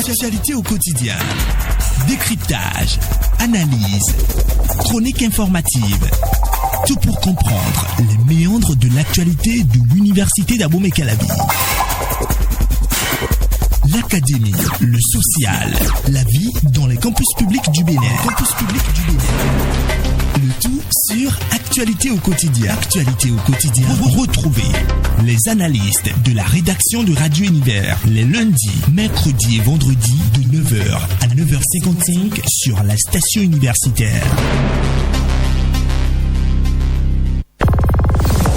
Actualité au quotidien. Décryptage, analyse, chronique informative. Tout pour comprendre les méandres de l'actualité de l'université d'Abomey-Calavi. L'académie, le social, la vie dans les campus publics du Bénin. Le tout sur Actualité au quotidien. Actualité au quotidien. Retrouvez les analystes de la rédaction de Radio Univers les lundis, mercredis et vendredis de 9h à 9h55 sur la station universitaire.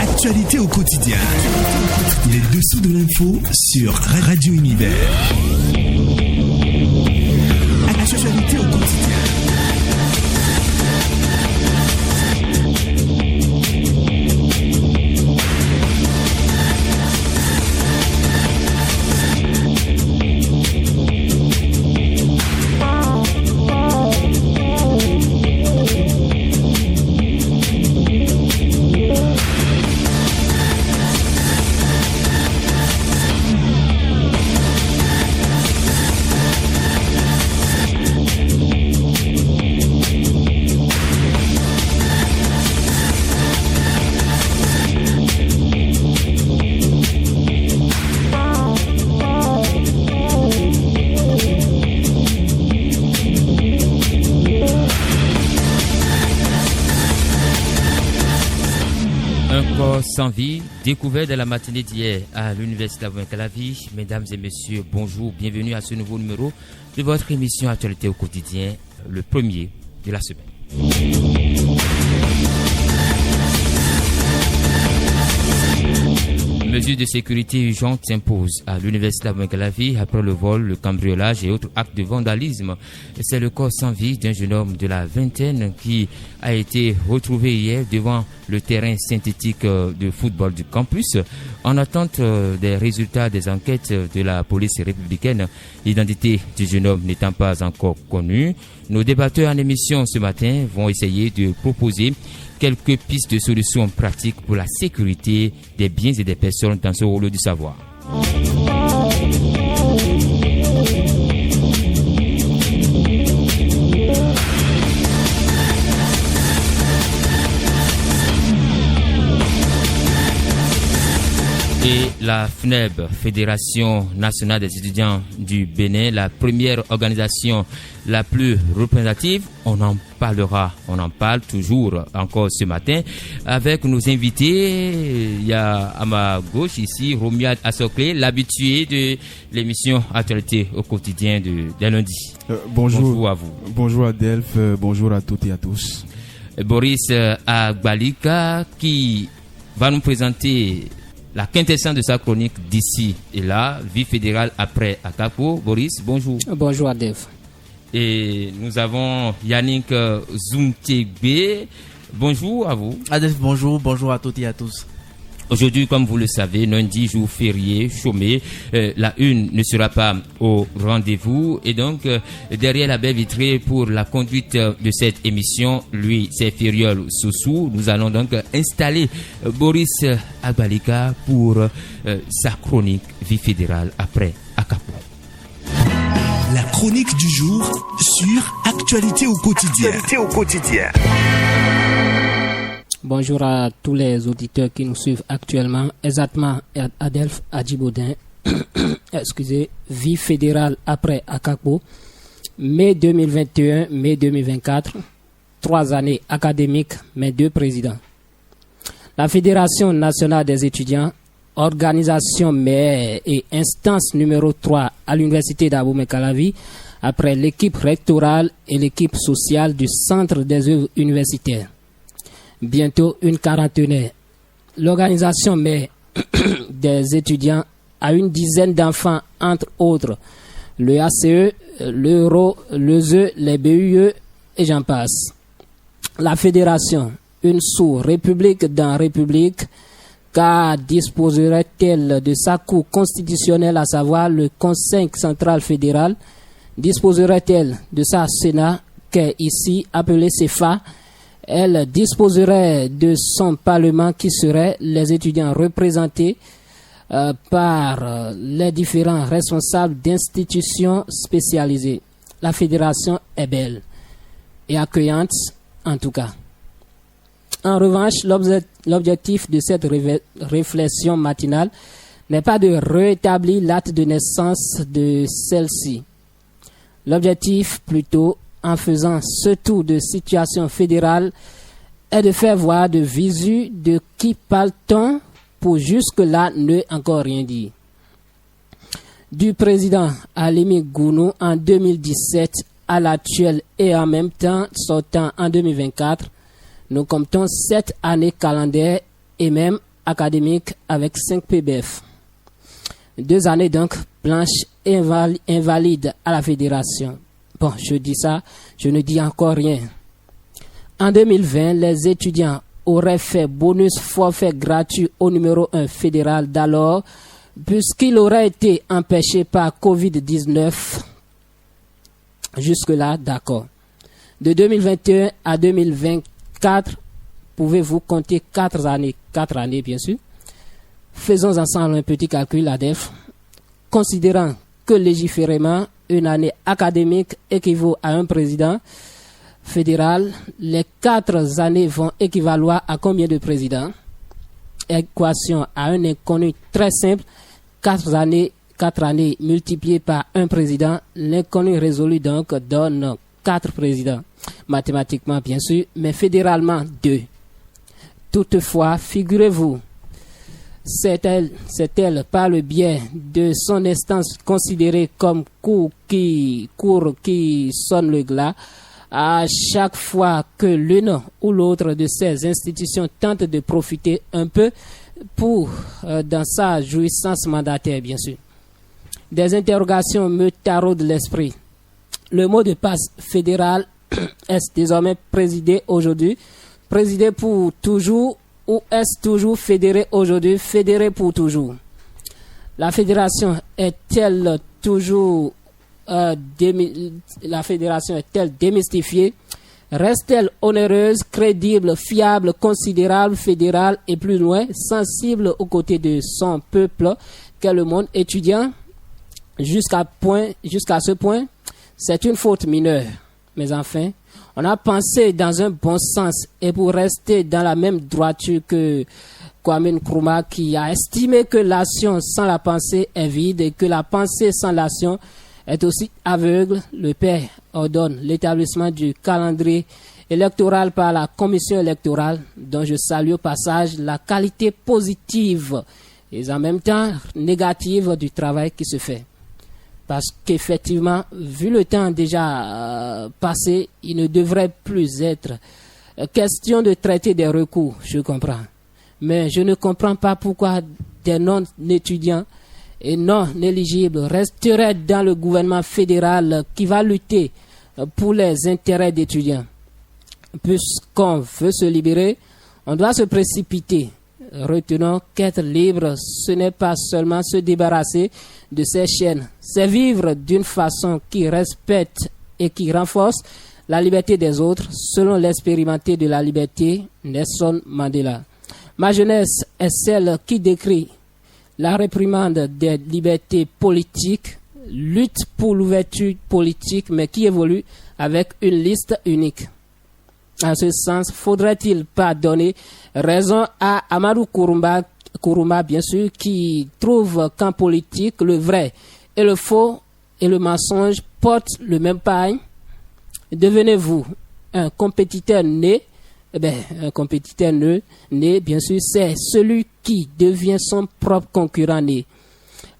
Actualité au quotidien. Les dessous de l'info sur Radio Univers. Actualité au quotidien. Sans vie, découvert de la matinée d'hier à l'université d'Abomey-Calavi. Mesdames et messieurs, bonjour, bienvenue à ce nouveau numéro de votre émission Actualité au quotidien, le premier de la semaine. Mesures de sécurité urgentes s'imposent à l'université d'Abomey-Calavi après le vol, le cambriolage et autres actes de vandalisme. C'est le corps sans vie d'un jeune homme de la vingtaine qui a été retrouvé hier devant le terrain synthétique de football du campus. En attente des résultats des enquêtes de la police républicaine, l'identité du jeune homme n'étant pas encore connue, nos débatteurs en émission ce matin vont essayer de proposer quelques pistes de solutions pratiques pour la sécurité des biens et des personnes dans ce rôle du savoir. Et la FNEB, Fédération nationale des étudiants du Bénin, la première organisation la plus représentative, on en parle toujours encore ce matin avec nos invités. Il y a à ma gauche ici Romuald Assoklé, l'habitué de l'émission Actualité au quotidien des lundis. Bonjour à vous. Bonjour à Delphes, bonjour à toutes et à tous. Boris Agbalika qui va nous présenter la quintessence de sa chronique d'ici et là, vie fédérale après Akapo. Boris, bonjour. Bonjour Adève. Et nous avons Yannick Zoumtegbe. Bonjour à vous. Adève, bonjour à toutes et à tous. Aujourd'hui, comme vous le savez, lundi, jour férié, chômé, la une ne sera pas au rendez-vous. Et donc, derrière la baie vitrée pour la conduite de cette émission, lui, c'est Fériol Soussou. Nous allons donc installer Boris Agbalika pour sa chronique vie fédérale après Akapo. La chronique du jour sur Actualité au quotidien. Bonjour à tous les auditeurs qui nous suivent actuellement. Exactement, Adelphes Adjiboudin. Excusez, vie fédérale après Akapo. Mai 2021, mai 2024. 3 années académiques, mais 2 présidents. La Fédération nationale des étudiants, organisation mère et instance numéro 3 à l'université d'Abomey-Calavi, après l'équipe rectorale et l'équipe sociale du centre des œuvres universitaires. Bientôt une quarantaine. L'organisation met des étudiants à une dizaine d'enfants, entre autres le ACE, l'Euro, le ZE, les BUE et j'en passe. La fédération, une sous-république dans république, car disposerait-elle de sa cour constitutionnelle, à savoir le Conseil central fédéral, disposerait-elle de sa Sénat, qu'est ici appelé CEFA. Elle disposerait de son parlement qui serait les étudiants représentés par les différents responsables d'institutions spécialisées. La fédération est belle et accueillante en tout cas. En revanche, l'objectif de cette réflexion matinale n'est pas de rétablir l'acte de naissance de celle-ci. L'objectif, plutôt, en faisant ce tour de situation fédérale, est de faire voir de visu de qui parle-t-on pour jusque-là ne encore rien dire. Du président Alimi Gounou en 2017 à l'actuel et en même temps sortant en 2024, nous comptons 7 années calendaires et même académiques avec 5 PBF. 2 années donc blanches et invalides à la fédération. Bon, je dis ça, je ne dis encore rien. En 2020, les étudiants auraient fait bonus forfait gratuit au numéro 1 fédéral d'alors, puisqu'il aurait été empêché par Covid-19. Jusque-là, d'accord. De 2021 à 2024, pouvez-vous compter 4 années? 4 années, bien sûr. Faisons ensemble un petit calcul, ADELF. Considérant que légiférément, une année académique équivaut à un président fédéral, les 4 années vont équivaloir à combien de présidents? Équation à un inconnu très simple, 4 années multipliées par un président, l'inconnu résolu donc donne 4 présidents. Mathématiquement bien sûr, mais fédéralement 2. Toutefois, figurez-vous, c'est elle par le biais de son instance considérée comme cour qui sonne le glas, à chaque fois que l'une ou l'autre de ces institutions tente de profiter un peu dans sa jouissance mandataire, bien sûr. Des interrogations me taraudent l'esprit. Le mot de passe fédéral est désormais présidé pour toujours, ou est-ce toujours fédéré aujourd'hui, fédéré pour toujours? La fédération est-elle toujours démystifiée? Reste-t-elle onéreuse, crédible, fiable, considérable, fédérale et plus loin, sensible aux côtés de son peuple qu'est le monde étudiant? Jusqu'à ce point, c'est une faute mineure. Mais enfin, on a pensé dans un bon sens et pour rester dans la même droiture que Kwame Nkrumah qui a estimé que l'action sans la pensée est vide et que la pensée sans l'action est aussi aveugle, le père ordonne l'établissement du calendrier électoral par la commission électorale dont je salue au passage la qualité positive et en même temps négative du travail qui se fait. Parce qu'effectivement, vu le temps déjà passé, il ne devrait plus être question de traiter des recours, je comprends. Mais je ne comprends pas pourquoi des non-étudiants et non-éligibles resteraient dans le gouvernement fédéral qui va lutter pour les intérêts d'étudiants. Puisqu'on veut se libérer, on doit se précipiter. Retenons qu'être libre, ce n'est pas seulement se débarrasser de ces chaînes, c'est vivre d'une façon qui respecte et qui renforce la liberté des autres, selon l'expérimenté de la liberté, Nelson Mandela. Ma jeunesse est celle qui décrit la réprimande des libertés politiques, lutte pour l'ouverture politique, mais qui évolue avec une liste unique. En ce sens, faudrait-il pas donner raison à Amadou Kourouma, bien sûr, qui trouve qu'en politique, le vrai et le faux et le mensonge portent le même paille? Devenez-vous un compétiteur né? Un compétiteur né, bien sûr, c'est celui qui devient son propre concurrent né.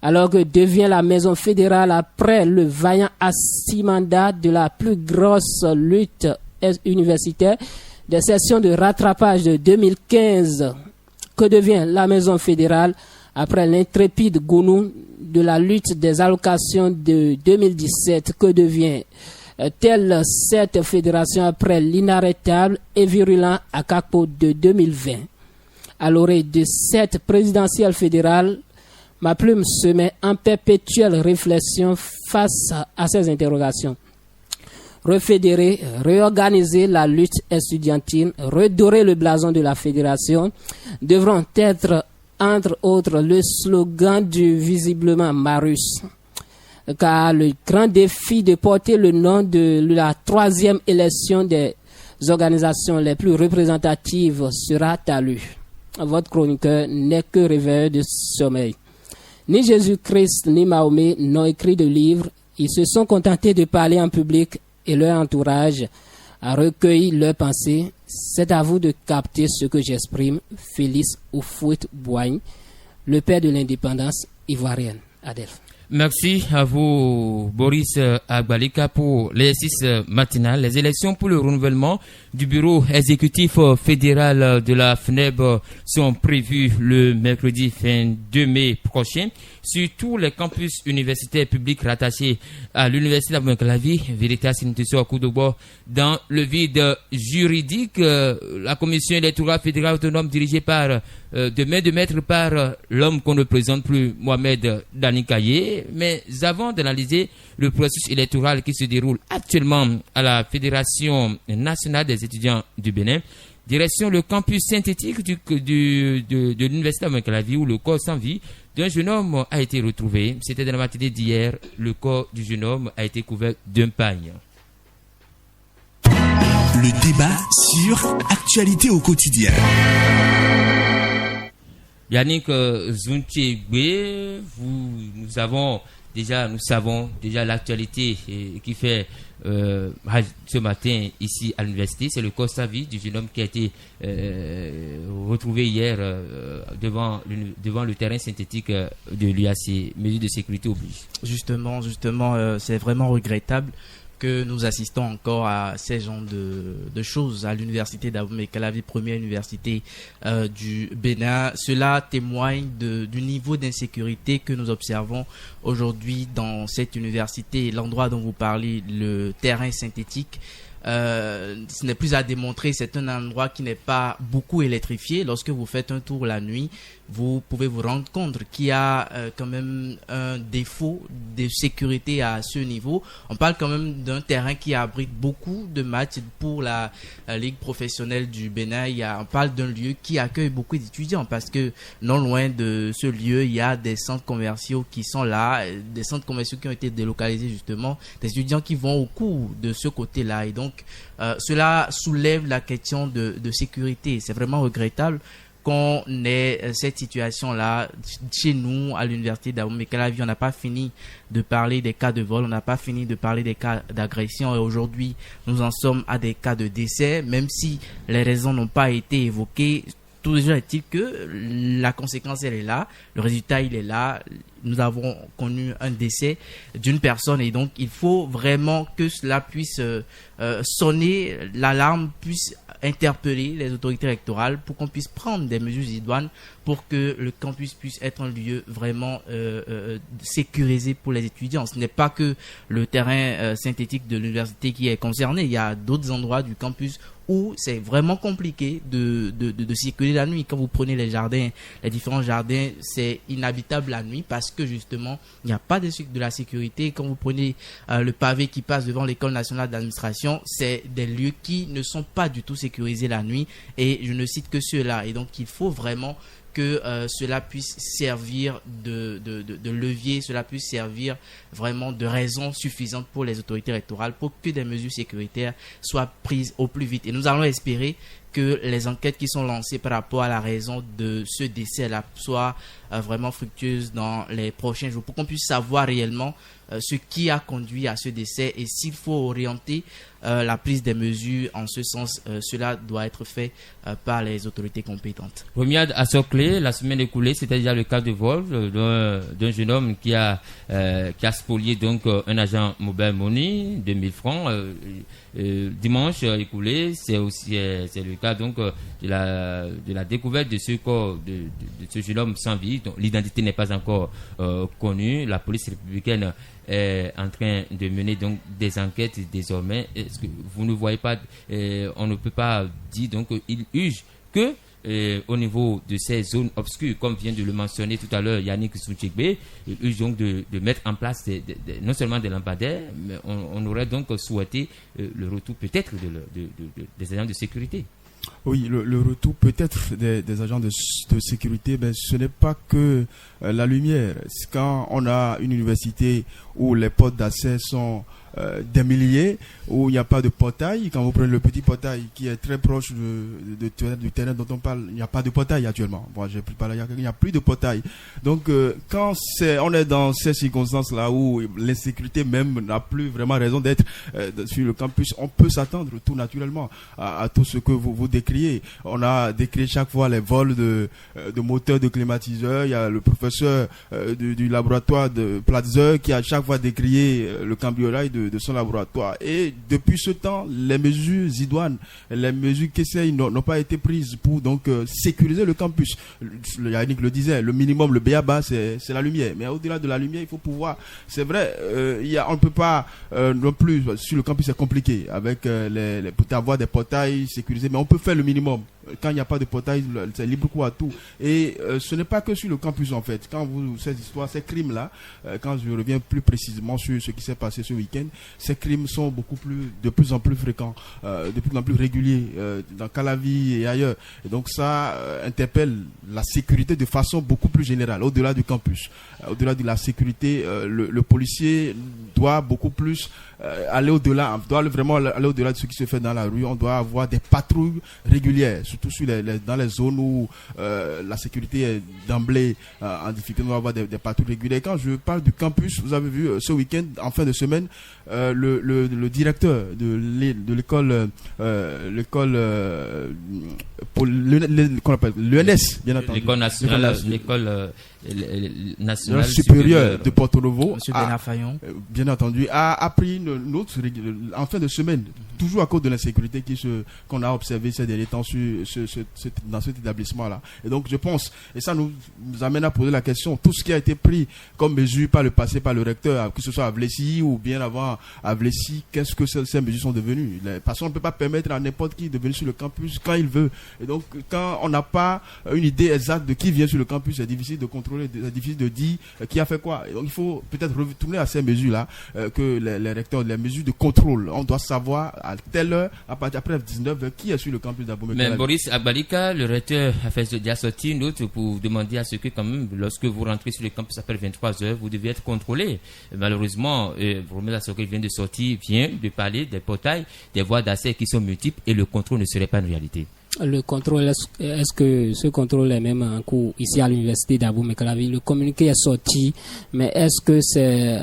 Alors que devient la maison fédérale après le vaillant assimanda de la plus grosse lutte universitaire des sessions de rattrapage de 2015. Que devient la maison fédérale après l'intrépide Gounou de la lutte des allocations de 2017? Que devient telle cette fédération après l'inarrêtable et virulent Akakpo de 2020? À l'oreille de cette présidentielle fédérale, ma plume se met en perpétuelle réflexion face à ces interrogations. Refédérer, réorganiser la lutte estudiantine, redorer le blason de la fédération devront être entre autres le slogan du visiblement Marus, car le grand défi de porter le nom de la 3e élection des organisations les plus représentatives sera talus. Votre chroniqueur n'est que rêveur de sommeil. Ni Jésus-Christ ni Mahomet n'ont écrit de livre. Ils se sont contentés de parler en public et leur entourage a recueilli leurs pensées. C'est à vous de capter ce que j'exprime. Félix Houphouët-Boigny, le père de l'indépendance ivoirienne. Adelphes. Merci à vous, Boris Agbalika, pour l'exercice matinal. Les élections pour le renouvellement du bureau exécutif fédéral de la FNEB sont prévues le mercredi 22 mai prochain sur tous les campus universitaires publics rattachés à l'Université d'Abou-Mecalavi, Veritas Institution Koudoubo. Dans le vide juridique, la commission électorale fédérale autonome dirigée par de main de maître par l'homme qu'on ne présente plus, Mohamed Danikaye. Mais avant d'analyser le processus électoral qui se déroule actuellement à la Fédération nationale des étudiants du Bénin, direction le campus synthétique de l'Université d'Abou-Mecalavi où le corps sans vie d'un jeune homme a été retrouvé. C'était dans la matinée d'hier. Le corps du jeune homme a été couvert d'un pagne. Le débat sur Actualité au quotidien. Yannick Zountchegbe, nous savons déjà l'actualité qui fait ce matin ici à l'université. C'est le constat vie du jeune homme qui a été retrouvé hier devant le terrain synthétique de l'UAC. Mesures de sécurité obligent. Justement, c'est vraiment regrettable que nous assistons encore à ces genres de choses à l'université d'Abou-Mecalavi, première université du Bénin. Cela témoigne du niveau d'insécurité que nous observons aujourd'hui dans cette université. L'endroit dont vous parlez, le terrain synthétique, ce n'est plus à démontrer, c'est un endroit qui n'est pas beaucoup électrifié. Lorsque vous faites un tour la nuit, vous pouvez vous rendre compte qu'il y a quand même un défaut de sécurité à ce niveau. On parle quand même d'un terrain qui abrite beaucoup de matchs pour la Ligue professionnelle du Bénin. On parle d'un lieu qui accueille beaucoup d'étudiants parce que non loin de ce lieu, il y a des centres commerciaux qui sont là, des centres commerciaux qui ont été délocalisés justement, des étudiants qui vont au cours de ce côté-là. Et donc, cela soulève la question de sécurité. C'est vraiment regrettable qu'on ait cette situation-là chez nous à l'université d'Abou-Mecalavi. On n'a pas fini de parler des cas de vol, on n'a pas fini de parler des cas d'agression et aujourd'hui nous en sommes à des cas de décès, même si les raisons n'ont pas été évoquées. Toujours est-il que la conséquence elle est là, le résultat il est là. Nous avons connu un décès d'une personne et donc il faut vraiment que cela puisse sonner, l'alarme puisse interpeller les autorités électorales pour qu'on puisse prendre des mesures idoines pour que le campus puisse être un lieu vraiment sécurisé pour les étudiants. Ce n'est pas que le terrain synthétique de l'université qui est concerné, il y a d'autres endroits du campus où c'est vraiment compliqué de circuler la nuit. Quand vous prenez les jardins, les différents jardins, c'est inhabitable la nuit parce que justement, il n'y a pas de la sécurité. Quand vous prenez le pavé qui passe devant l'école nationale d'administration, c'est des lieux qui ne sont pas du tout sécurisés la nuit et je ne cite que ceux-là. Et donc, il faut vraiment que cela puisse servir de levier, cela puisse servir vraiment de raison suffisante pour les autorités électorales pour que des mesures sécuritaires soient prises au plus vite. Et nous allons espérer que les enquêtes qui sont lancées par rapport à la raison de ce décès-là soient vraiment fructueuses dans les prochains jours pour qu'on puisse savoir réellement ce qui a conduit à ce décès et s'il faut orienter la prise des mesures en ce sens, cela doit être fait par les autorités compétentes. Romiad Assoclé, la semaine écoulée, c'était déjà le cas de vol d'un jeune homme qui a spolié donc un agent mobile money, 2000 francs. Dimanche écoulé, c'est le cas donc de la découverte de ce corps de ce jeune homme sans vie, dont l'identité n'est pas encore connue. La police républicaine est en train de mener donc des enquêtes désormais. Est-ce que vous ne voyez pas, on ne peut pas dire donc il juge que au niveau de ces zones obscures, comme vient de le mentionner tout à l'heure Yannick Zountchegbe, il juge donc de mettre en place non seulement des lampadaires, mais on aurait donc souhaité le retour peut-être des agents de sécurité. Oui, le retour peut-être des agents de sécurité, ce n'est pas que la lumière. Quand on a une université où les portes d'accès sont des milliers, où il n'y a pas de portail, quand vous prenez le petit portail qui est très proche du terrain dont on parle, il n'y a pas de portail actuellement. Bon, il n'y a plus de portail. Donc, quand on est dans ces circonstances-là où l'insécurité même n'a plus vraiment raison d'être sur le campus, on peut s'attendre tout naturellement à tout ce que vous décriez. On a décrit chaque fois les vols de moteurs de climatiseurs. Il y a le professeur du laboratoire de Platzer qui a chaque fois décrié le cambriolage de son laboratoire. Et depuis ce temps, les mesures idoines, les mesures qui essayent n'ont pas été prises pour donc sécuriser le campus. Yannick le disait, le minimum, le b.a.-ba, c'est la lumière. Mais au-delà de la lumière, il faut pouvoir. C'est vrai, on ne peut pas non plus sur le campus, c'est compliqué avec pour avoir des portails sécurisés, mais on peut faire le minimum. Quand il n'y a pas de portail, c'est libre cours à tout. Et ce n'est pas que sur le campus en fait. Quand ces histoires, ces crimes-là, quand je reviens plus précisément sur ce qui s'est passé ce week-end, ces crimes sont de plus en plus fréquents, de plus en plus réguliers dans Calavi et ailleurs. Et donc ça interpelle la sécurité de façon beaucoup plus générale, au-delà du campus. Au-delà de la sécurité, le policier doit beaucoup plus aller au-delà, doit vraiment aller au-delà de ce qui se fait dans la rue. On doit avoir des patrouilles régulières, surtout dans les zones où la sécurité est d'emblée en difficulté. On doit avoir des patrouilles régulières. Quand je parle du campus, vous avez vu ce week-end, en fin de semaine, le directeur de l'école qu'on appelle l'ENS, bien entendu. L'école nationale supérieure de Porto Novo, Monsieur Benafayon, bien entendu, a pris une autre en fin de semaine, toujours à cause de l'insécurité qu'on a observé ces derniers temps dans cet établissement-là. Et donc je pense, et ça nous amène à poser la question, tout ce qui a été pris comme mesure par le passé par le recteur, que ce soit à Vlessi ou bien avant à Vlessi, qu'est-ce que ces mesures sont devenues? Parce qu'on ne peut pas permettre à n'importe qui de venir sur le campus quand il veut. Et donc quand on n'a pas une idée exacte de qui vient sur le campus, c'est difficile de contrôler, c'est difficile de dire qui a fait quoi. Et donc il faut peut-être retourner à ces mesures-là, que les recteurs, les mesures de contrôle, on doit savoir à telle heure, après 19h, qui est sur le campus d'Abomey. Mais Boris Agbalika, le recteur a fait déjà sortir une note pour demander à ce que quand même, lorsque vous rentrez sur le campus après 23h, vous devez être contrôlé. Malheureusement, Roméo Assoké vient de sortir, vient de parler des portails, des voies d'accès qui sont multiples et le contrôle ne serait pas une réalité. Le contrôle, est-ce que ce contrôle est même en cours ici à l'université d'Abomey-Calavi? Le communiqué est sorti, mais est-ce que c'est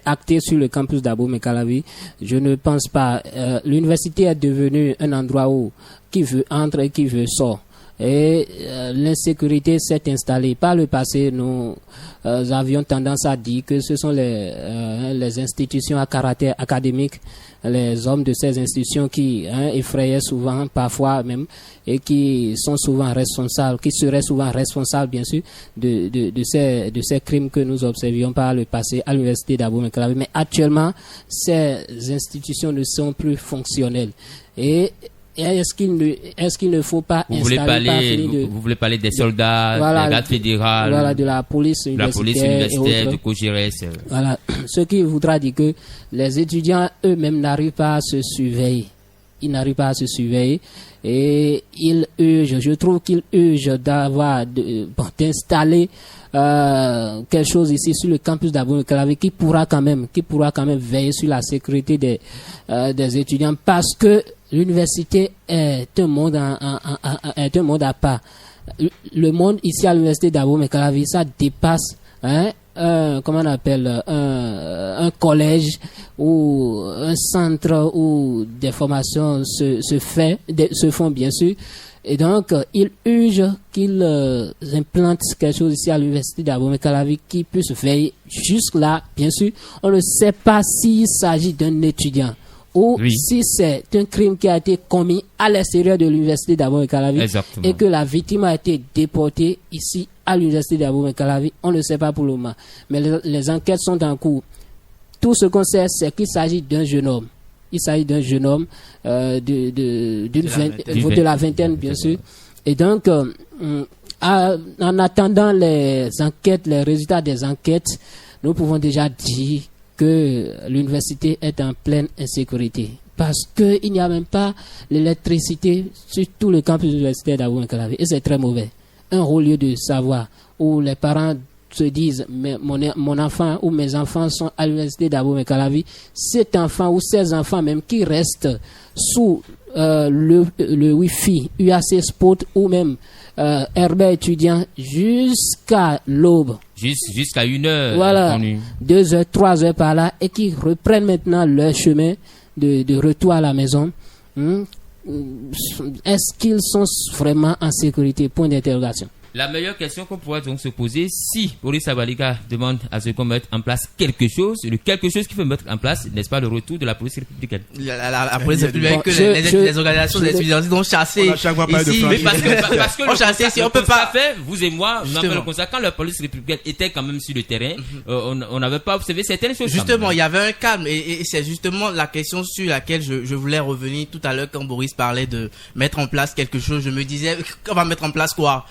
acté sur le campus d'Abomey-Calavi? Je ne pense pas. L'université est devenue un endroit où qui veut entre et qui veut sort. Et l'insécurité s'est installée. Par le passé, nous avions tendance à dire que ce sont les institutions à caractère académique, les hommes de ces institutions qui effrayaient souvent, parfois même, et qui sont souvent responsables, qui seraient souvent responsables, bien sûr, de ces crimes que nous observions par le passé à l'université d'Abomey-Calavi. Mais actuellement, ces institutions ne sont plus fonctionnelles. Et est-ce qu'il ne faut pas vous voulez parler des soldats, voilà, des gardes fédérales, voilà, de la police universitaire, de COGERES. Voilà, ce qui voudra dire que les étudiants eux-mêmes n'arrivent pas à se surveiller. Ils n'arrivent pas à se surveiller et je trouve qu'ils urgent d'installer quelque chose ici sur le campus d'Abomey-Calavi qui pourra quand même veiller sur la sécurité des étudiants, parce que l'université est un monde à part. Le monde ici à l'université d'Abomey-Calavi, ça dépasse comment on appelle un collège ou un centre où des formations se font bien sûr. Et donc, il urge qu'ils implantent quelque chose ici à l'université d'Abomey-Calavi qui puisse veiller. Jusque là, bien sûr, on ne sait pas s'il s'agit d'un étudiant ou si c'est un crime qui a été commis à l'extérieur de l'université d'Abomey-Calavi et que la victime a été déportée ici à l'université d'Abomey-Calavi. On ne sait pas pour le moment. Mais les enquêtes sont en cours. Tout ce qu'on sait, c'est qu'il s'agit d'un jeune homme. Il s'agit d'un jeune homme de la vingtaine, bien sûr. Et donc, en attendant les résultats des enquêtes, nous pouvons déjà dire que l'université est en pleine insécurité. parce qu'il n'y a même pas l'électricité sur tout le campus universitaire d'Abomey-Calavi. Et c'est très mauvais. Un haut lieu de savoir où les parents se disent, mais mon enfant ou mes enfants sont à l'université d'Abomey-Calavi, cet enfant ou ces enfants même qui restent sous le Wi-Fi, UAC Sport ou même Herbert étudiant jusqu'à l'aube. Jusqu'à 1h. Voilà, 2h, 3h par là, et qui reprennent maintenant leur chemin de retour à la maison. Est-ce qu'ils sont vraiment en sécurité? Point d'interrogation. La meilleure question qu'on pourrait donc se poser, si Boris Abalika demande à ce qu'on mette en place quelque chose, le quelque chose qu'il faut mettre en place, n'est-ce pas le retour de la police républicaine? La police républicaine que les organisations des étudiants ont chassé ici. Mais parce que on chassé ici, on peut pas faire, vous et moi, on appelle le constat, quand la police républicaine était quand même sur le terrain, on n'avait pas observé certaines choses. Justement, il y avait un calme, et c'est justement la question sur laquelle je voulais revenir tout à l'heure quand Boris parlait de mettre en place quelque chose. Je me disais, on va mettre en place quoi?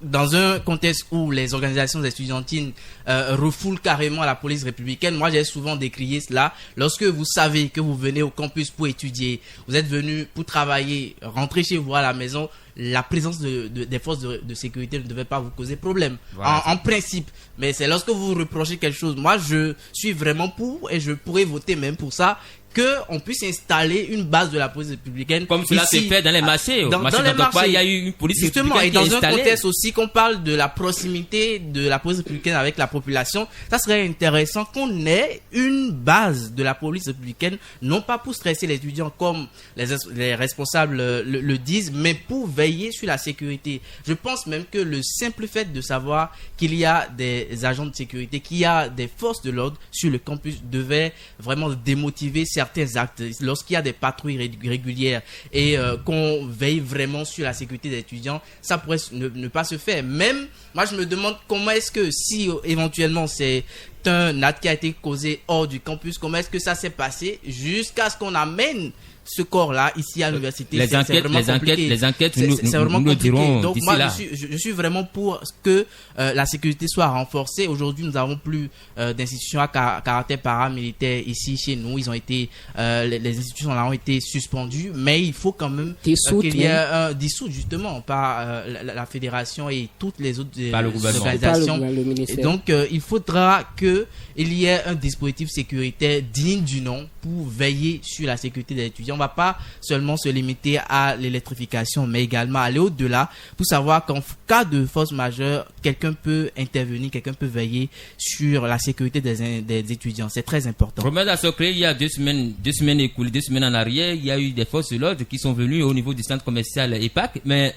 Dans un contexte où les organisations estudiantines refoulent carrément la police républicaine, moi j'ai souvent décrié cela. Lorsque vous savez que vous venez au campus pour étudier, vous êtes venu pour travailler, rentrer chez vous à la maison, la présence des forces de sécurité ne devait pas vous causer problème. Voilà, en principe. Mais c'est lorsque vous reprochez quelque chose. Moi je suis vraiment pour, et je pourrais voter même pour ça, qu'on puisse installer une base de la police républicaine. Comme cela s'est fait dans les marchés. Dans les marchés, il y a eu une police justement, républicaine. Et dans un contexte aussi qu'on parle de la proximité de la police républicaine avec la population, ça serait intéressant qu'on ait une base de la police républicaine, non pas pour stresser les étudiants comme les responsables le disent, mais pour veiller sur la sécurité. Je pense même que le simple fait de savoir qu'il y a des agents de sécurité, qu'il y a des forces de l'ordre sur le campus devait vraiment démotiver certains actes. Lorsqu'il y a des patrouilles régulières et qu'on veille vraiment sur la sécurité des étudiants, ça pourrait ne pas se faire. Même, moi je me demande comment est-ce que, si éventuellement c'est un acte qui a été causé hors du campus, comment est-ce que ça s'est passé jusqu'à ce qu'on amène ce corps-là ici à l'université. Les enquêtes nous le diront. Donc moi, je suis vraiment pour que la sécurité soit renforcée. Aujourd'hui, nous n'avons plus d'institutions à caractère paramilitaire ici chez nous. Ils ont été, les institutions là ont été suspendues, mais il faut quand même qu'il y ait un dissout justement par la fédération et toutes les autres organisations. Et donc, il faudra qu'il y ait un dispositif sécuritaire digne du nom pour veiller sur la sécurité des étudiants. On ne va pas seulement se limiter à l'électrification, mais également aller au-delà pour savoir qu'en cas de force majeure, quelqu'un peut intervenir, quelqu'un peut veiller sur la sécurité des étudiants. C'est très important. Romain Dassocré, il y a 2 semaines écoulées, 2 semaines en arrière, il y a eu des forces de l'ordre qui sont venues au niveau du centre commercial EPAC, mais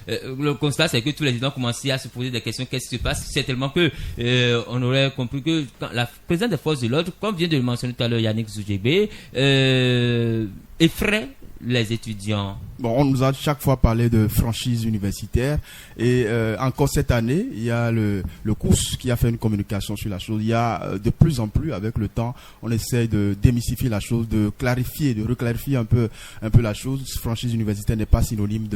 le constat c'est que tous les étudiants ont commencé à se poser des questions. Qu'est-ce qui se passe? C'est tellement que on aurait compris que quand la présence des forces de l'ordre, comme vient de le mentionner tout à l'heure Yannick Zoujébé, effraie les étudiants. Bon, on nous a chaque fois parlé de franchise universitaire et encore cette année, il y a le COUS qui a fait une communication sur la chose. Il y a de plus en plus, avec le temps, on essaie de démystifier la chose, de clarifier, de reclarifier un peu la chose. Franchise universitaire n'est pas synonyme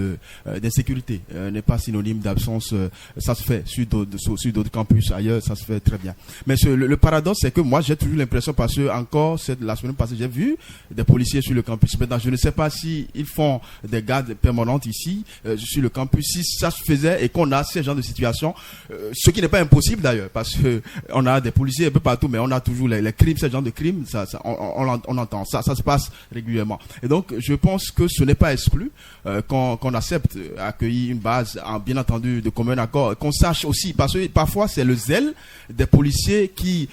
d'insécurité, n'est pas synonyme d'absence. Ça se fait sur d'autres campus ailleurs, ça se fait très bien. Mais le paradoxe, c'est que moi, j'ai toujours l'impression, parce que encore la semaine passée, j'ai vu des policiers sur le campus. Maintenant, je ne sais pas si ils font des gardes permanentes ici sur le campus. Si ça se faisait et qu'on a ce genre de situation, ce qui n'est pas impossible d'ailleurs, parce que on a des policiers un peu partout, mais on a toujours les crimes, ce genre de crimes, on entend ça se passe régulièrement. Et donc je pense que ce n'est pas exclu qu'on accepte accueillir une base, bien entendu de commun accord, qu'on sache aussi, parce que parfois c'est le zèle des policiers qui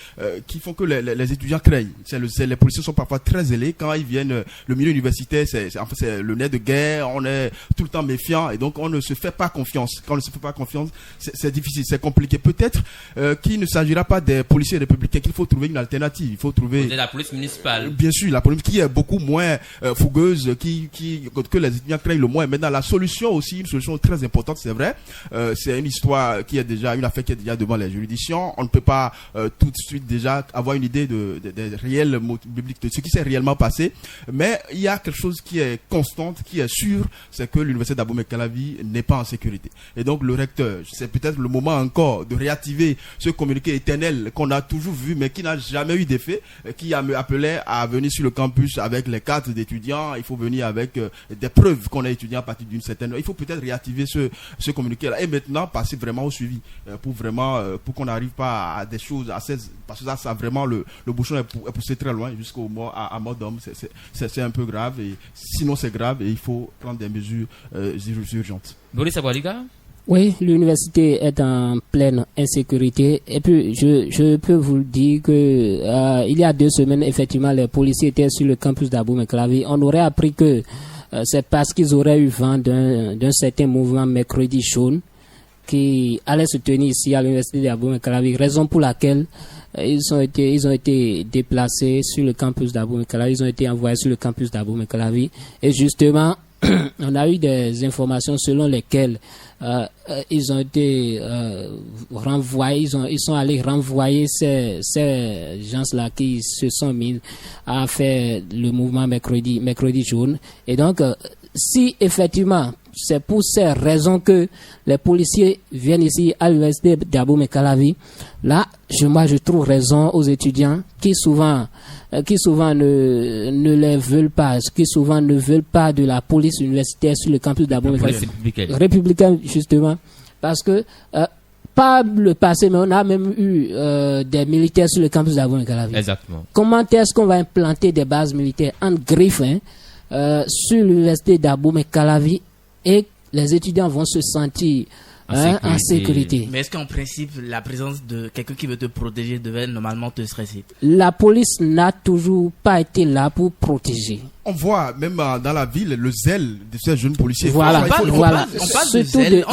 font que les étudiants craignent. C'est le zèle. Les policiers sont parfois très zélés quand ils viennent. Le milieu universitaire, c'est le nerf de guerre, on est tout le temps méfiant et donc on ne se fait pas confiance. Quand on ne se fait pas confiance, c'est difficile, c'est compliqué. Peut-être qu'il ne s'agira pas des policiers républicains, qu'il faut trouver une alternative. Il faut trouver la police municipale. Bien sûr, la police qui est beaucoup moins fougueuse, que les étudiants craignent le moins. Maintenant, la solution aussi, une solution très importante, c'est vrai. C'est une histoire qui est déjà, une affaire qui est déjà devant les juridictions. On ne peut pas tout de suite déjà avoir une idée des réels mots bibliques, de ce qui s'est réellement passé. Mais il y a quelque chose qui est constante, qui est sûr, c'est que l'université d'Abomey-Calavi n'est pas en sécurité. Et donc le recteur, c'est peut-être le moment encore de réactiver ce communiqué éternel qu'on a toujours vu, mais qui n'a jamais eu d'effet, qui appelait à venir sur le campus avec les cartes d'étudiants. Il faut venir avec des preuves qu'on est étudiant à partir d'une certaine... Il faut peut-être réactiver ce communiqué-là et maintenant passer vraiment au suivi pour qu'on n'arrive pas à des choses parce que ça vraiment le bouchon est poussé très loin jusqu'au mort à mort d'homme. C'est un peu grave et sinon c'est grave et il faut prendre des mesures urgentes. Boris Agbalika? Oui, l'université est en pleine insécurité. Et puis, je peux vous dire que il y a 2 semaines, effectivement, les policiers étaient sur le campus d'Abomey-Calavi. On aurait appris que c'est parce qu'ils auraient eu vent d'un certain mouvement mercredi jaune qui allait se tenir ici à l'université d'Abomey-Calavi, raison pour laquelle ils ont été déplacés sur le campus d'Abomey-Calavi, ils ont été envoyés sur le campus d'Abomey-Calavi. Et justement, on a eu des informations selon lesquelles ils ont été renvoyés, ils sont allés renvoyer ces gens-là qui se sont mis à faire le mouvement mercredi jaune. Et donc, si effectivement c'est pour ces raisons que les policiers viennent ici à l'université d'Abomey-Calavi, là, je trouve raison aux étudiants qui souvent ne les veulent pas, qui souvent ne veulent pas de la police universitaire sur le campus d'Abomey-Calavi. Républicain, justement, parce que pas le passé, mais on a même eu des militaires sur le campus d'Abomey-Calavi. Exactement. Comment est-ce qu'on va implanter des bases militaires en griffe sur l'université d'Abomey-Calavi et les étudiants vont se sentir en sécurité. Mais est-ce qu'en principe, la présence de quelqu'un qui veut te protéger devait normalement te stresser? La police n'a toujours pas été là pour protéger. On voit même dans la ville le zèle de ces jeunes policiers. Voilà. On parle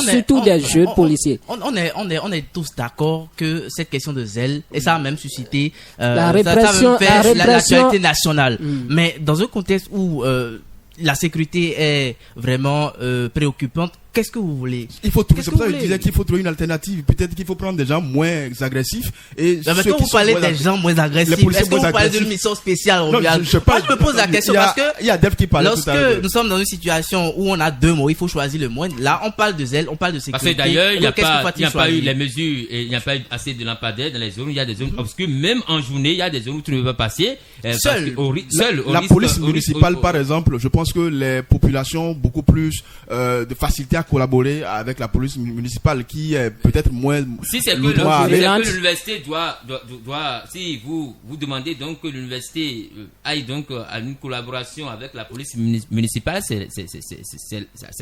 surtout des jeunes policiers. On est tous d'accord que cette question de zèle, et ça a même suscité la répression, l'actualité nationale. Mais dans un contexte où la sécurité est vraiment préoccupante, qu'est-ce que vous voulez? C'est pour ça que je disais qu'il faut trouver une alternative. Peut-être qu'il faut prendre des gens moins agressifs. Et quand vous parlez des gens moins agressifs, est-ce que vous parlez d'une mission spéciale? Non, moi, je me pose la question parce que il y a Def qui parlait lorsque nous sommes dans une situation où on a 2 mots, il faut choisir le moins. Là, on parle de zèle, on parle de sécurité. Parce que d'ailleurs, il n'y a pas eu les mesures, il n'y a pas eu assez de lampadaires dans les zones. Il y a des zones obscures. Même en journée, il y a des zones où tu ne peux pas passer. La police municipale, par exemple, je pense que les populations ont beaucoup plus de facilité à collaborer avec la police municipale qui est peut-être moins... Si c'est que l'université doit, si vous demandez donc que l'université aille donc à une collaboration avec la police municipale, c'est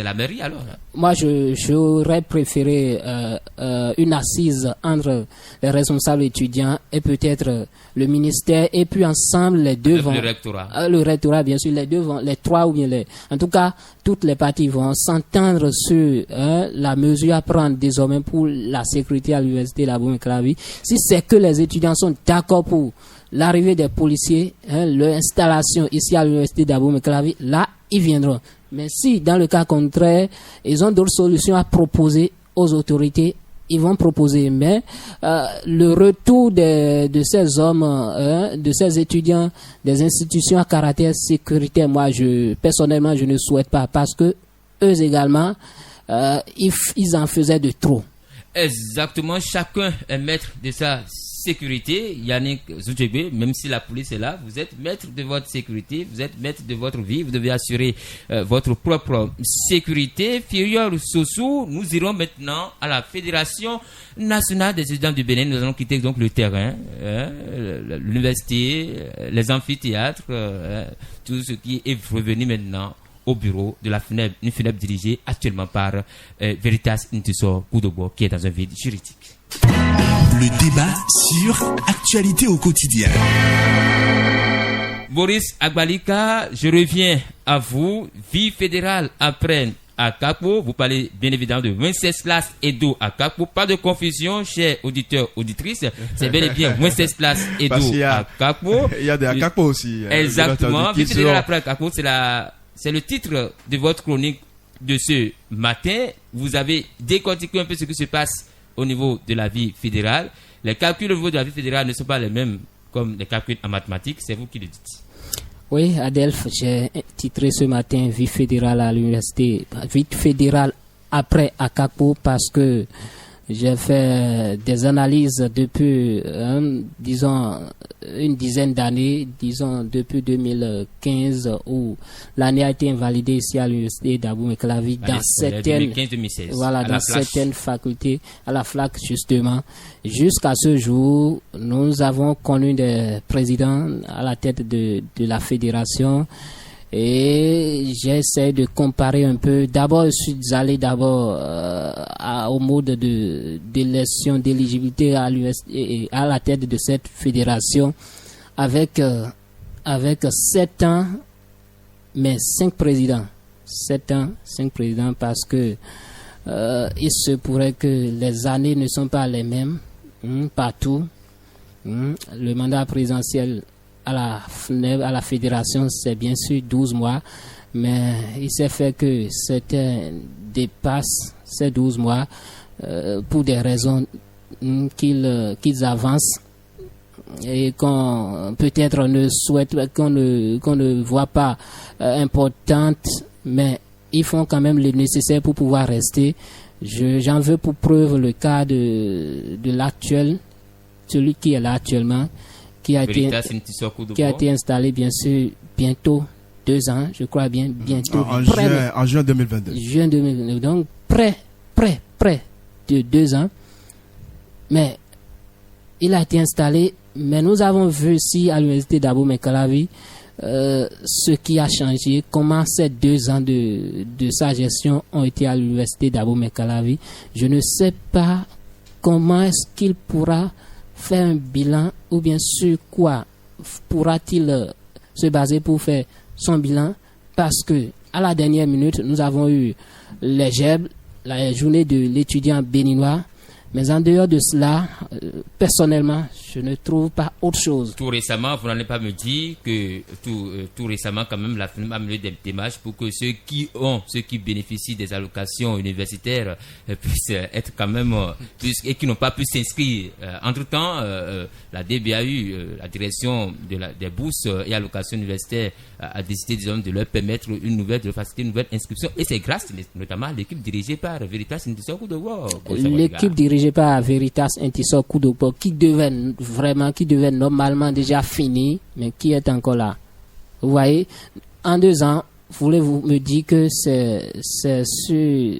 la mairie alors. Moi, j'aurais préféré une assise entre les responsables étudiants et peut-être le ministère, et puis ensemble les deux vont... Le rectorat, bien sûr, les deux vont, les trois ou bien les... En tout cas, toutes les parties vont s'entendre sur la mesure à prendre désormais pour la sécurité à l'université d'Abomey-Calavi. Si c'est que les étudiants sont d'accord pour l'arrivée des policiers, leur installation ici à l'université d'Abomey-Calavi, là, ils viendront. Mais si, dans le cas contraire, ils ont d'autres solutions à proposer aux autorités, ils vont proposer. Mais le retour de ces hommes, de ces étudiants, des institutions à caractère sécuritaire, moi, personnellement, je ne souhaite pas, parce que eux également, ils en faisaient de trop. Exactement, chacun est maître de sa sécurité. Yannick Zoudjébé, même si la police est là, vous êtes maître de votre sécurité, vous êtes maître de votre vie, vous devez assurer votre propre sécurité. Firior Sossou, nous irons maintenant à la Fédération nationale des étudiants du Bénin. Nous allons quitter donc le terrain, l'université, les amphithéâtres, tout ce qui est revenu maintenant au bureau de la FNEB, une FNEB dirigée actuellement par Veritas Ntiso Koudobo, qui est dans un vide juridique. Le débat sur Actualité au quotidien. Boris Agbalika, je reviens à vous. Vie fédérale après Akakpo. Vous parlez bien évidemment de Wenceslas Edo Akakpo. Pas de confusion, chers auditeurs, auditrices. C'est bel et bien Wenceslas Edo Akakpo. Il y a des Akakpo aussi. Exactement. Vie fédérale après Akakpo, c'est le titre de votre chronique de ce matin. Vous avez décortiqué un peu ce qui se passe au niveau de la vie fédérale. Les calculs au niveau de la vie fédérale ne sont pas les mêmes comme les calculs en mathématiques. C'est vous qui le dites. Oui, Adelph, j'ai titré ce matin vie fédérale à l'université, vie fédérale après Akakpo, parce que j'ai fait des analyses depuis, disons, une dizaine d'années, disons depuis 2015, où l'année a été invalidée ici à l'université d'Abomey-Calavi dans certaines, 2015-2016, voilà, dans certaines facultés, à la FLAC justement. Jusqu'à ce jour, nous avons connu des présidents à la tête de la fédération. Et j'essaie de comparer un peu. D'abord, je suis allé au mode d'élection, d'éligibilité à la tête de cette fédération avec 7 ans, mais 5 présidents. 7 ans, 5 présidents, parce que il se pourrait que les années ne sont pas les mêmes partout. Le mandat présidentiel à la FNEB, à la fédération, c'est bien sûr 12 mois, mais il s'est fait que certains dépassent ces 12 mois pour des raisons qu'ils avancent et qu'on peut-être ne souhaite, qu'on ne voit pas importantes, mais ils font quand même le nécessaire pour pouvoir rester. J'en veux pour preuve le cas de l'actuel, celui qui est là actuellement, qui a été installé bien sûr bientôt 2 ans, je crois bien, bientôt. En juin 2022. Juin 2022, donc près de 2 ans. Mais il a été installé, mais nous avons vu ici à l'université d'Abomey-Calavi ce qui a changé, comment ces 2 ans de sa gestion ont été à l'université d'Abomey-Calavi. Je ne sais pas comment est-ce qu'il pourra faire un bilan, ou bien sur quoi pourra-t-il se baser pour faire son bilan, parce que à la dernière minute nous avons eu les GEB, la journée de l'étudiant béninois, mais en dehors de cela, personnellement, je ne trouve pas autre chose. Tout récemment, vous n'allez pas me dire que tout récemment, quand même, la FNEB a mené des démarches pour que ceux qui bénéficient des allocations universitaires puissent être quand même, et qui n'ont pas pu s'inscrire. Entre-temps, la DBAU, la direction des bourses et allocations universitaires, a décidé, disons, de leur permettre de faciliter une nouvelle inscription. Et c'est grâce notamment à l'équipe dirigée par Veritas Intisor Koudougbo. L'équipe dirigée par Veritas Intisor Koudougbo, qui devait normalement déjà finir, mais qui est encore là. Vous voyez, en 2 ans, voulez-vous me dire que c'est sur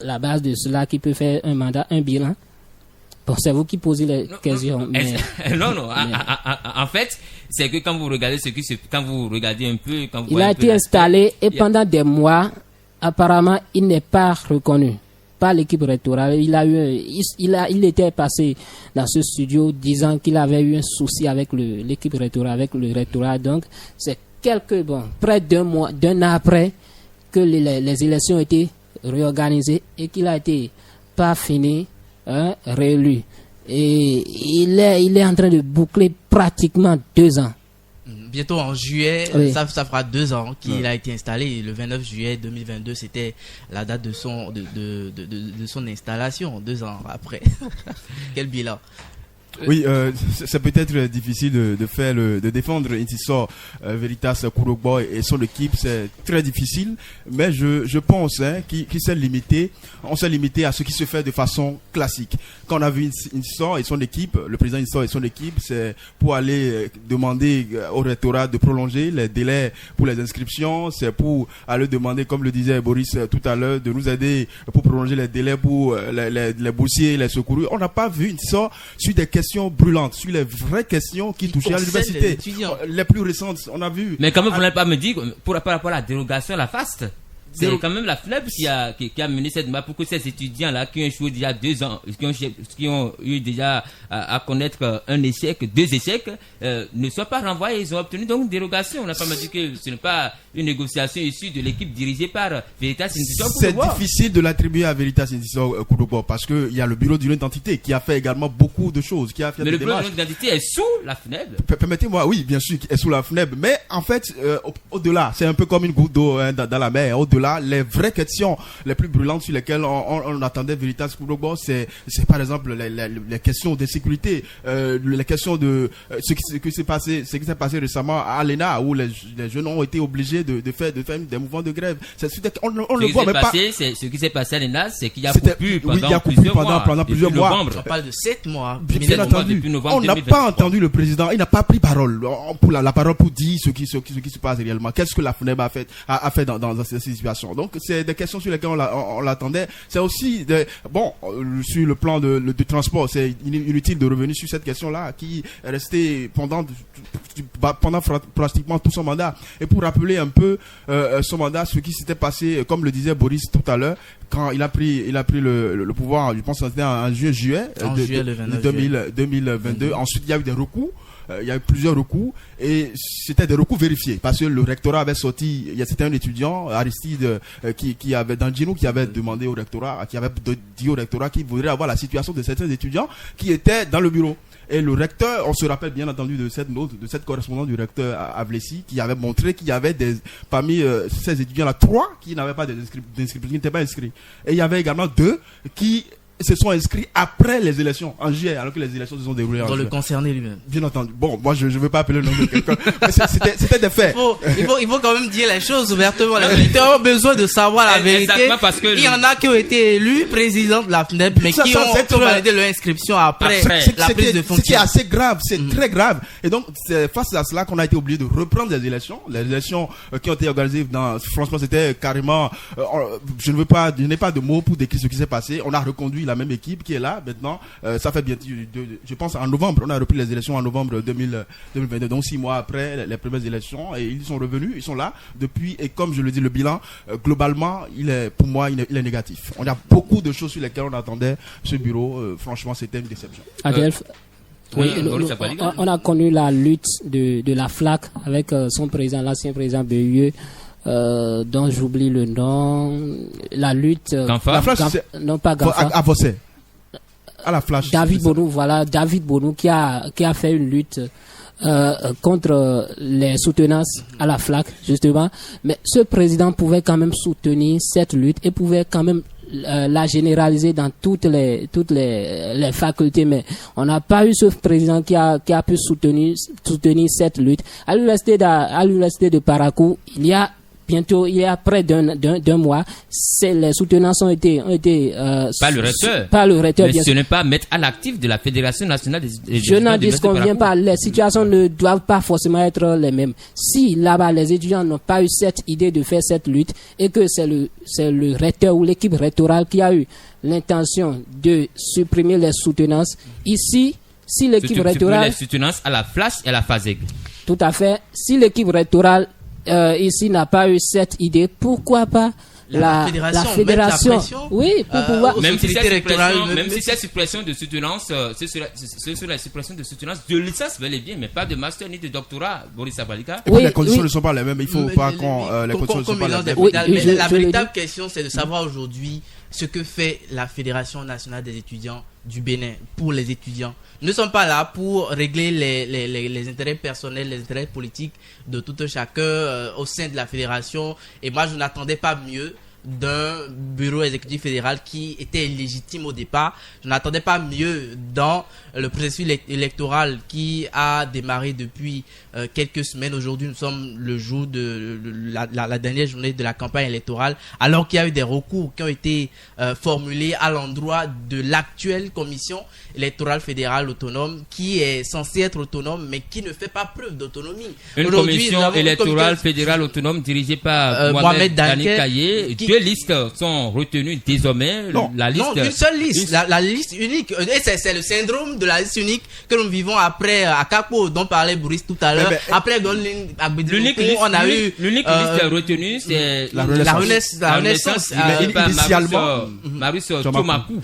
la base de cela qui peut faire un mandat, un bilan? Bon, c'est vous qui posez les questions. Mais... Non. En fait, c'est que quand vous regardez quand vous regardez un peu, il a été installé et pendant des mois, apparemment, il n'est pas reconnu par l'équipe rectorale. Il était passé dans ce studio disant qu'il avait eu un souci avec l'équipe rectorale, avec le rectorat. Donc, c'est près d'un an après que les élections ont été réorganisées et qu'il a été pas fini, réélu. Et il est en train de boucler pratiquement 2 ans. Bientôt en juillet, oui. ça fera 2 ans qu'il a été installé. Le 29 juillet 2022, c'était la date de son installation, 2 ans après. Quel bilan! Oui, c'est peut-être difficile de défendre Intisor Veritas Koudougbo et son équipe, c'est très difficile, mais je pense qu'il s'est limité, on s'est limité à ce qui se fait de façon classique. Quand on a vu Intisor et son équipe, le président Intisor et son équipe, c'est pour aller demander au rectorat de prolonger les délais pour les inscriptions, c'est pour aller demander, comme le disait Boris tout à l'heure, de nous aider pour prolonger les délais pour les boursiers, les secourus. On n'a pas vu Intisor sur des questions brûlantes, sur les vraies questions qui touchaient à l'université. Les plus récentes, on a vu. Mais quand même, vous n'allez pas me dire, par rapport à la dérogation à la FAST, c'est quand même la FNEB qui a mené cette démarche pour que ces étudiants-là qui ont échoué déjà 2 ans, qui ont eu déjà à connaître un échec, 2 échecs, ne soient pas renvoyés. Ils ont obtenu donc une dérogation. On n'a pas me dit que ce n'est pas une négociation issue de l'équipe dirigée par Veritas Intisor Koudougbo. C'est difficile de l'attribuer à Veritas Intisor Koudougbo parce qu'il y a le bureau d'union d'identité qui a fait également beaucoup de choses. Mais le bureau d'union d'identité est sous la FNEB. Permettez-moi, oui, bien sûr, est sous la FNEB. Mais en fait, au-delà, c'est un peu comme une goutte d'eau dans la mer. Au-delà là, les vraies questions les plus brûlantes sur lesquelles on attendait véritablement Gbagbo, c'est par exemple les questions de sécurité, les questions de ce qui s'est passé récemment à l'ENA, où les jeunes ont été obligés de faire des mouvements de grève. On le voit, mais pas. Ce qui s'est passé à l'ENA, c'est qu'il y a coupure pendant plusieurs mois. On parle de 7 mois. Bien entendu. On n'a pas entendu le président. Il n'a pas pris parole pour la parole pour dire ce qui se passe réellement. Qu'est-ce que la FNEB a fait dans cette situation. Donc c'est des questions sur lesquelles on l'attendait. C'est aussi sur le plan de transport, c'est inutile de revenir sur cette question-là qui est restée pendant pratiquement tout son mandat. Et pour rappeler un peu son mandat, ce qui s'était passé, comme le disait Boris tout à l'heure, quand il a pris le pouvoir, je pense que c'était en juillet 2022. Ensuite, il y a eu des recours. Il y a eu plusieurs recours et c'était des recours vérifiés parce que le rectorat avait sorti, c'était un étudiant, Aristide, qui avait demandé au rectorat, qui avait dit au rectorat qu'il voudrait avoir la situation de certains étudiants qui étaient dans le bureau. Et le recteur, on se rappelle bien entendu de cette note, de cette correspondance du recteur à Vlessy, qui avait montré qu'il y avait parmi ces étudiants-là, 3 qui n'avaient pas d'inscription, qui n'étaient pas inscrits. Et il y avait également 2 qui se sont inscrits après les élections en juillet, alors que les élections se sont déroulées en juillet. Dans le concerné lui-même. Bien entendu. Bon, moi je ne veux pas appeler le nom de quelqu'un, mais c'était des faits. Il faut quand même dire les choses ouvertement. Les électeurs ont besoin de savoir la vérité. Parce que il y en a qui ont été élus présidents de la FNEB, mais qui ont validé leur inscription après la prise de fonction. Ce qui est assez grave, c'est très grave. Et donc, c'est face à cela qu'on a été obligé de reprendre les élections. Les élections qui ont été organisées franchement, c'était carrément, je n'ai pas de mots pour décrire ce qui s'est passé. On a reconduit la même équipe qui est là maintenant. Ça fait bien, je pense en novembre, on a repris les élections en novembre 2022, donc 6 mois après les premières élections, et ils sont revenus, ils sont là depuis, et comme je le dis, le bilan globalement, pour moi, il est négatif. On a beaucoup de choses sur lesquelles on attendait ce bureau. Franchement, c'était une déception. Adelph, on a connu la lutte de la FLAC avec son président, l'ancien président BUE, dont j'oublie le nom, la lutte non pas Ganfa, à Vossé, à la Flash, David Bonou qui a fait une lutte contre les soutenances à la FLAC justement, mais ce président pouvait quand même soutenir cette lutte et pouvait quand même la généraliser dans toutes les facultés, mais on n'a pas eu ce président qui a pu soutenir cette lutte. À l'université de Parakou, il y a près d'un mois, les soutenances ont été pas le recteur, mais ce n'est pas mettre à l'actif de la Fédération nationale des étudiants. Je n'en disconviens pas. Les situations ne doivent pas forcément être les mêmes. Si là-bas les étudiants n'ont pas eu cette idée de faire cette lutte et que c'est le recteur ou l'équipe rectorale qui a eu l'intention de supprimer les soutenances, ici, si l'équipe rectorale, les soutenances à la Flash et à la FASEG. Tout à fait. Si l'équipe rectorale ici n'a pas eu cette idée, pourquoi pas la fédération, oui, pour pouvoir, même si cette suppression de soutenance, c'est sur la suppression de soutenance de licence bel et bien, mais pas de master ni de doctorat, Boris Sabalika. Oui, les conditions ne sont pas les mêmes. Il faut pas qu'on les conditions ne sont pas les mêmes. Mais la véritable question, c'est de savoir aujourd'hui ce que fait la Fédération nationale des étudiants du Bénin pour les étudiants. Nous ne sommes pas là pour régler les intérêts personnels, les intérêts politiques de tout un chacun au sein de la fédération. Et moi, je n'attendais pas mieux d'un bureau exécutif fédéral qui était illégitime au départ. Je n'attendais pas mieux dans le processus électoral qui a démarré depuis quelques semaines. Aujourd'hui, nous sommes le jour de la dernière journée de la campagne électorale, alors qu'il y a eu des recours qui ont été formulés à l'endroit de l'actuelle commission électorale fédérale autonome, qui est censée être autonome, mais qui ne fait pas preuve d'autonomie. Une commission électorale fédérale autonome dirigée par Mohamed Dani Kaye. Deux listes sont retenues désormais. Non, une seule liste. La liste unique. Et c'est le syndrome de la liste unique que nous vivons après Akapo, dont parlait Boris tout à l'heure. Après Gonling Abidou, on a eu l'unique liste retenue, c'est la Renaissance. Initialement, Marius Tomakou.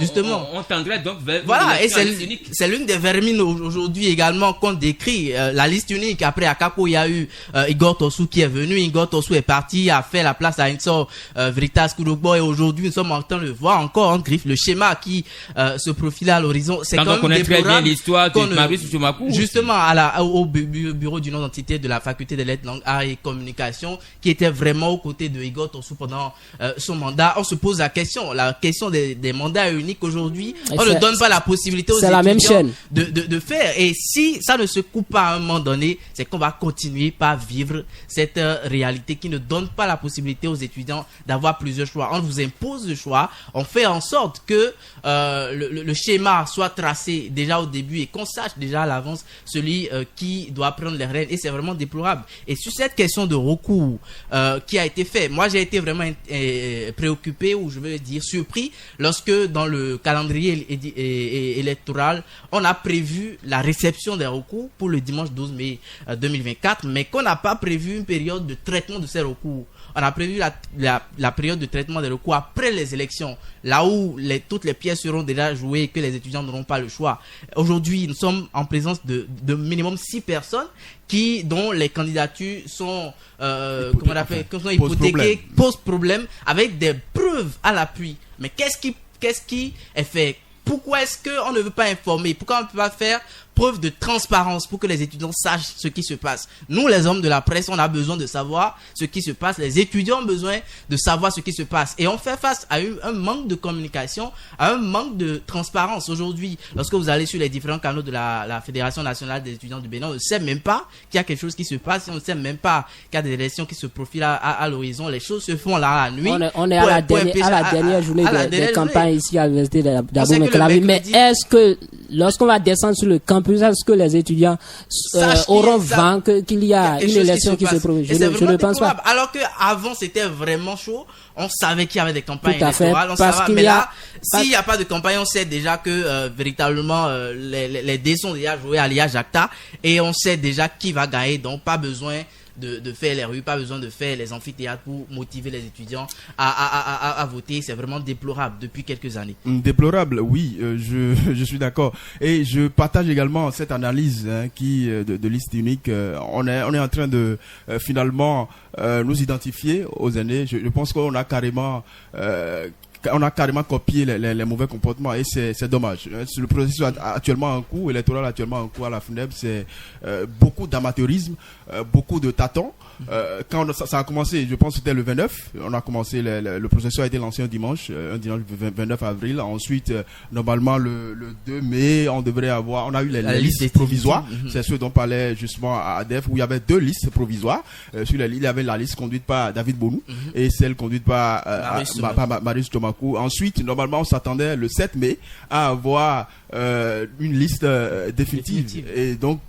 Justement. On tendrait donc vers voilà, et c'est l'une des vermines aujourd'hui également qu'on décrit. La liste unique. Après Akapo, il y a eu Igor Tossou qui est venu. Igor Tossou est parti, a fait la place à une sorte Veritas Kourougbo, et aujourd'hui nous sommes en train de voir encore en griffe le schéma qui se profile à l'horizon. C'est quand on connaît très bien l'histoire de Marius Tchomakou, justement au bureau du non-entité de la faculté des lettres, langues, arts et communication, qui était vraiment aux côtés de Igor Tossou pendant son mandat. On se pose la question des mandats uniques aujourd'hui. On ne donne pas la possibilité aux étudiants de faire. Et si ça ne se coupe pas à un moment donné, c'est qu'on va continuer par vivre cette réalité qui ne donne pas la possibilité aux étudiants d'avoir plusieurs choix. On vous impose le choix, on fait en sorte que le schéma soit tracé déjà au début et qu'on sache déjà à l'avance celui qui doit prendre les rênes, et c'est vraiment déplorable. Et sur cette question de recours qui a été fait, moi j'ai été vraiment préoccupé, ou je veux dire surpris, lorsque dans le calendrier électoral on a prévu la réception des recours pour le dimanche 12 mai 2024, mais qu'on n'a pas prévu une période de traitement de ces recours. On a prévu la période de traitement des recours après les élections, là où toutes les pièces seront déjà jouées et que les étudiants n'auront pas le choix. Aujourd'hui, nous sommes en présence de minimum 6 personnes dont les candidatures sont hypothéquées, posent problème, avec des preuves à l'appui. Mais qu'est-ce qui est fait? Pourquoi est-ce qu'on ne veut pas informer? Pourquoi on ne peut pas faire preuve de transparence pour que les étudiants sachent ce qui se passe? Nous, les hommes de la presse, on a besoin de savoir ce qui se passe. Les étudiants ont besoin de savoir ce qui se passe. Et on fait face à un manque de communication, à un manque de transparence. Aujourd'hui, lorsque vous allez sur les différents canaux de la Fédération nationale des étudiants du Bénin, on ne sait même pas qu'il y a quelque chose qui se passe. On ne sait même pas qu'il y a des élections qui se profilent à l'horizon. Les choses se font là la nuit. On est à la dernière journée des campagnes ici à l'université d'Abomey-Calavi. Mais est-ce que, lorsqu'on va descendre sur le campus, est-ce que les étudiants auront vent qu'il y a une élection qui se profile? Je ne pense pas. Alors qu'avant, c'était vraiment chaud. On savait qu'il y avait des campagnes électorales. Mais là, s'il n'y a pas de campagne, on sait déjà que véritablement les dés sont déjà joués à l'IA-Jacta, et on sait déjà qui va gagner. Donc, pas besoin de faire les rues, pas besoin de faire les amphithéâtres pour motiver les étudiants à voter. C'est vraiment déplorable depuis quelques années. Déplorable, oui, je suis d'accord. Et je partage également cette analyse de liste unique. On est en train de finalement nous identifier aux aînés. Je pense qu'on a carrément copié les mauvais comportements, et c'est dommage. Le processus actuellement en cours, électoral actuellement en cours à la FNEB, c'est beaucoup d'amateurisme, beaucoup de tâtons. Quand ça a commencé, je pense que c'était le 29, on a commencé, le processus a été lancé un dimanche 29 avril. Ensuite, normalement le 2 mai, on a eu les listes provisoires. C'est ce dont parlait justement à ADEF, où il y avait 2 listes provisoires. Sur la liste, il y avait la liste conduite par David Bonou et celle conduite par Marius Tchomakou. Ensuite, normalement, on s'attendait le 7 mai à avoir une liste définitive. Et donc,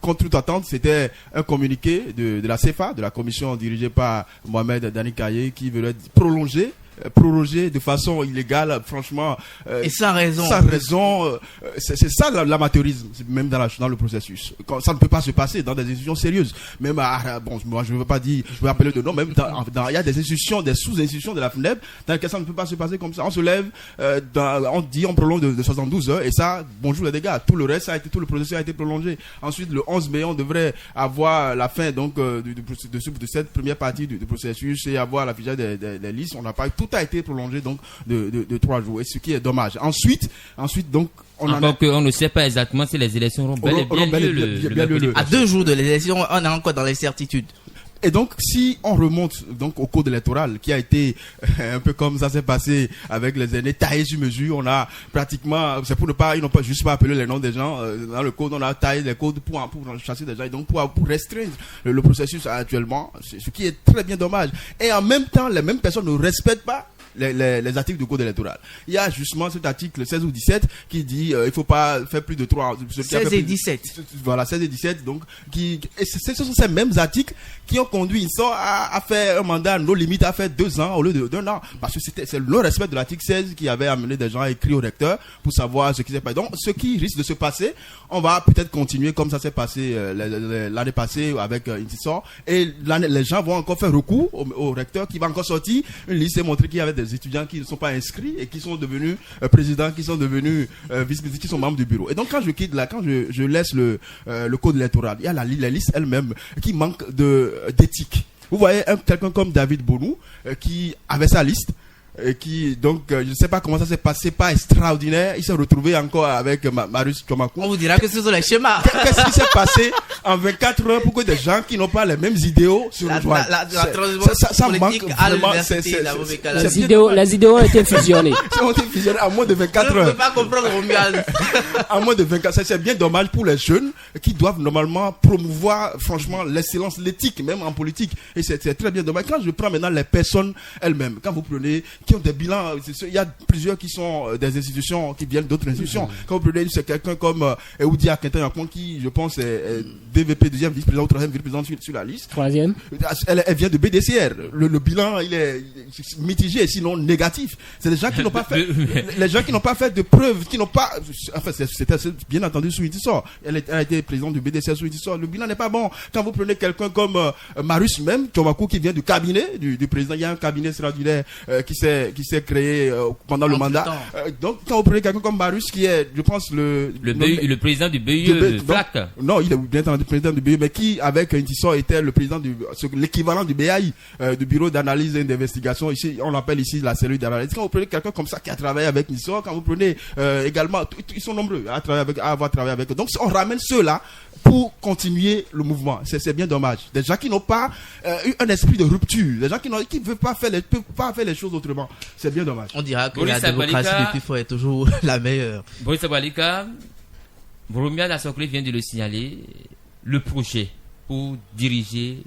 contre toute attente, c'était un communiqué de la CFA, de la commission dirigée par Mohamed Danikaye, qui voulait prolonger de façon illégale, franchement, et sans raison. C'est ça l'amateurisme, même dans le processus. Ça ne peut pas se passer dans des institutions sérieuses. Même moi je veux pas dire, je veux appeler de nom, même il y a des institutions, des sous-institutions de la FNEB dans lesquelles ça ne peut pas se passer comme ça. On se lève, on prolonge de 72 heures, et ça, bonjour les dégâts. Tout le reste tout le processus a été prolongé. Ensuite, le 11 mai, on devrait avoir la fin donc de cette première partie du processus, et avoir l'affichage des listes. On n'a pas tout a été prolongé donc de 3 jours, et ce qui est dommage. Ensuite donc on ne sait pas exactement si les élections auront bien lieu. À 2 jours de l'élection, on est encore dans l'incertitude. Et donc, si on remonte donc au code électoral, qui a été un peu comme ça s'est passé avec les aînés, taillé sur mesure, on a pratiquement, c'est pour ils n'ont pas juste pas appelé les noms des gens, dans le code, on a taillé les codes pour chasser des gens, et donc pour restreindre le processus actuellement, ce qui est très bien dommage. Et en même temps, les mêmes personnes ne respectent pas les articles du code électoral. Il y a justement cet article 16 ou 17 qui dit il faut pas faire plus de 3. 16 et 17. Voilà, 16 et 17. Donc, ce sont ces mêmes articles qui ont conduit INSOR à faire un mandat no limite, à faire 2 ans au lieu d'1 an. Parce que c'est le respect de l'article 16 qui avait amené des gens à écrire au recteur pour savoir ce qui s'est passé. Donc, ce qui risque de se passer, on va peut-être continuer comme ça s'est passé l'année passée avec INSOR. Et les gens vont encore faire recours au recteur qui va encore sortir une liste et montrer qu'il y avait des étudiants qui ne sont pas inscrits et qui sont devenus présidents, qui sont devenus vice-présidents, qui sont membres du bureau. Et donc, quand je quitte là, quand je laisse le code électoral, il y a la liste elle-même qui manque d'éthique. Vous voyez quelqu'un comme David Bonou qui avait sa liste. Je ne sais pas comment ça s'est passé, pas extraordinaire. Il s'est retrouvé encore avec Marius Tchomakou. On vous dira que ce sont les schémas. Qu'est-ce qui s'est passé en 24 heures pour que des gens qui n'ont pas les mêmes idéaux se rejoignent? La transition politique à l'université. Les idéaux ont été fusionnés. Ont été fusionnés en moins de 24 heures. Je ne peux pas comprendre Romuald. En moins de 24 heures. C'est bien dommage pour les jeunes qui doivent normalement promouvoir, franchement, l'excellence, l'éthique, même en politique. Et c'est très bien dommage. Quand je prends maintenant les personnes elles-mêmes, quand vous prenez qui ont des bilans, il y a plusieurs qui sont des institutions qui viennent d'autres institutions. Quand vous prenez, c'est quelqu'un comme Eoudi Akintan qui, je pense, est DVP, deuxième vice-président ou troisième vice-président sur la liste. Troisième. Elle vient de BDCR. Le bilan, il est mitigé, sinon négatif. C'est des gens qui n'ont pas fait, les gens qui n'ont pas fait de preuves, qui n'ont pas, enfin, c'était bien entendu sous Itissor. Elle a été présidente du BDCR sous Itissor. Le bilan n'est pas bon. Quand vous prenez quelqu'un comme Marius même, Tchomakou, qui vient du cabinet du président, il y a un cabinet extraordinaire qui s'est créé pendant le mandat. Donc, quand vous prenez quelqu'un comme Marius, qui est, je pense, le président du BUE, FLAC. Non, il est bien entendu président du BUE, mais qui, avec Itissor, était le président l'équivalent du BAI, du bureau d'analyse et d'investigation. Ici, on l'appelle ici la cellule d'analyse. Quand vous prenez quelqu'un comme ça qui a travaillé avec Itissor, quand vous prenez également, ils sont nombreux à avoir travaillé avec eux. Donc, on ramène ceux-là pour continuer le mouvement. C'est bien dommage. Des gens qui n'ont pas eu un esprit de rupture, des gens qui ne peuvent pas faire les choses autrement. C'est bien dommage. On dira que la démocratie depuis fort est toujours la meilleure. Boris Abalika, Romuald Asokle vient de le signaler, le projet pour diriger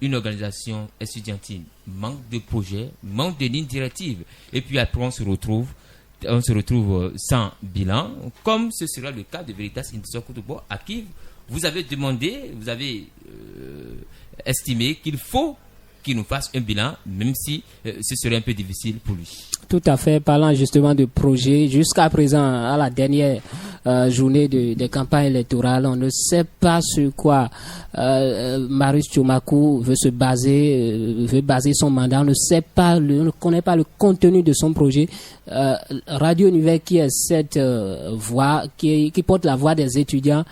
une organisation estudiantine. Manque de projet, manque de ligne directive. Et puis après, on se retrouve sans bilan, comme ce sera le cas de Veritas Industries Cotobo, à qui vous avez estimé qu'il faut qu'il nous fasse un bilan, même si ce serait un peu difficile pour lui. Tout à fait. Parlant justement de projet, jusqu'à présent, à la dernière journée de campagne électorale, on ne sait pas sur quoi Marius Tchomakou veut baser son mandat. On ne connaît pas le contenu de son projet. Radio Univers, qui est cette voix, qui porte la voix des étudiants,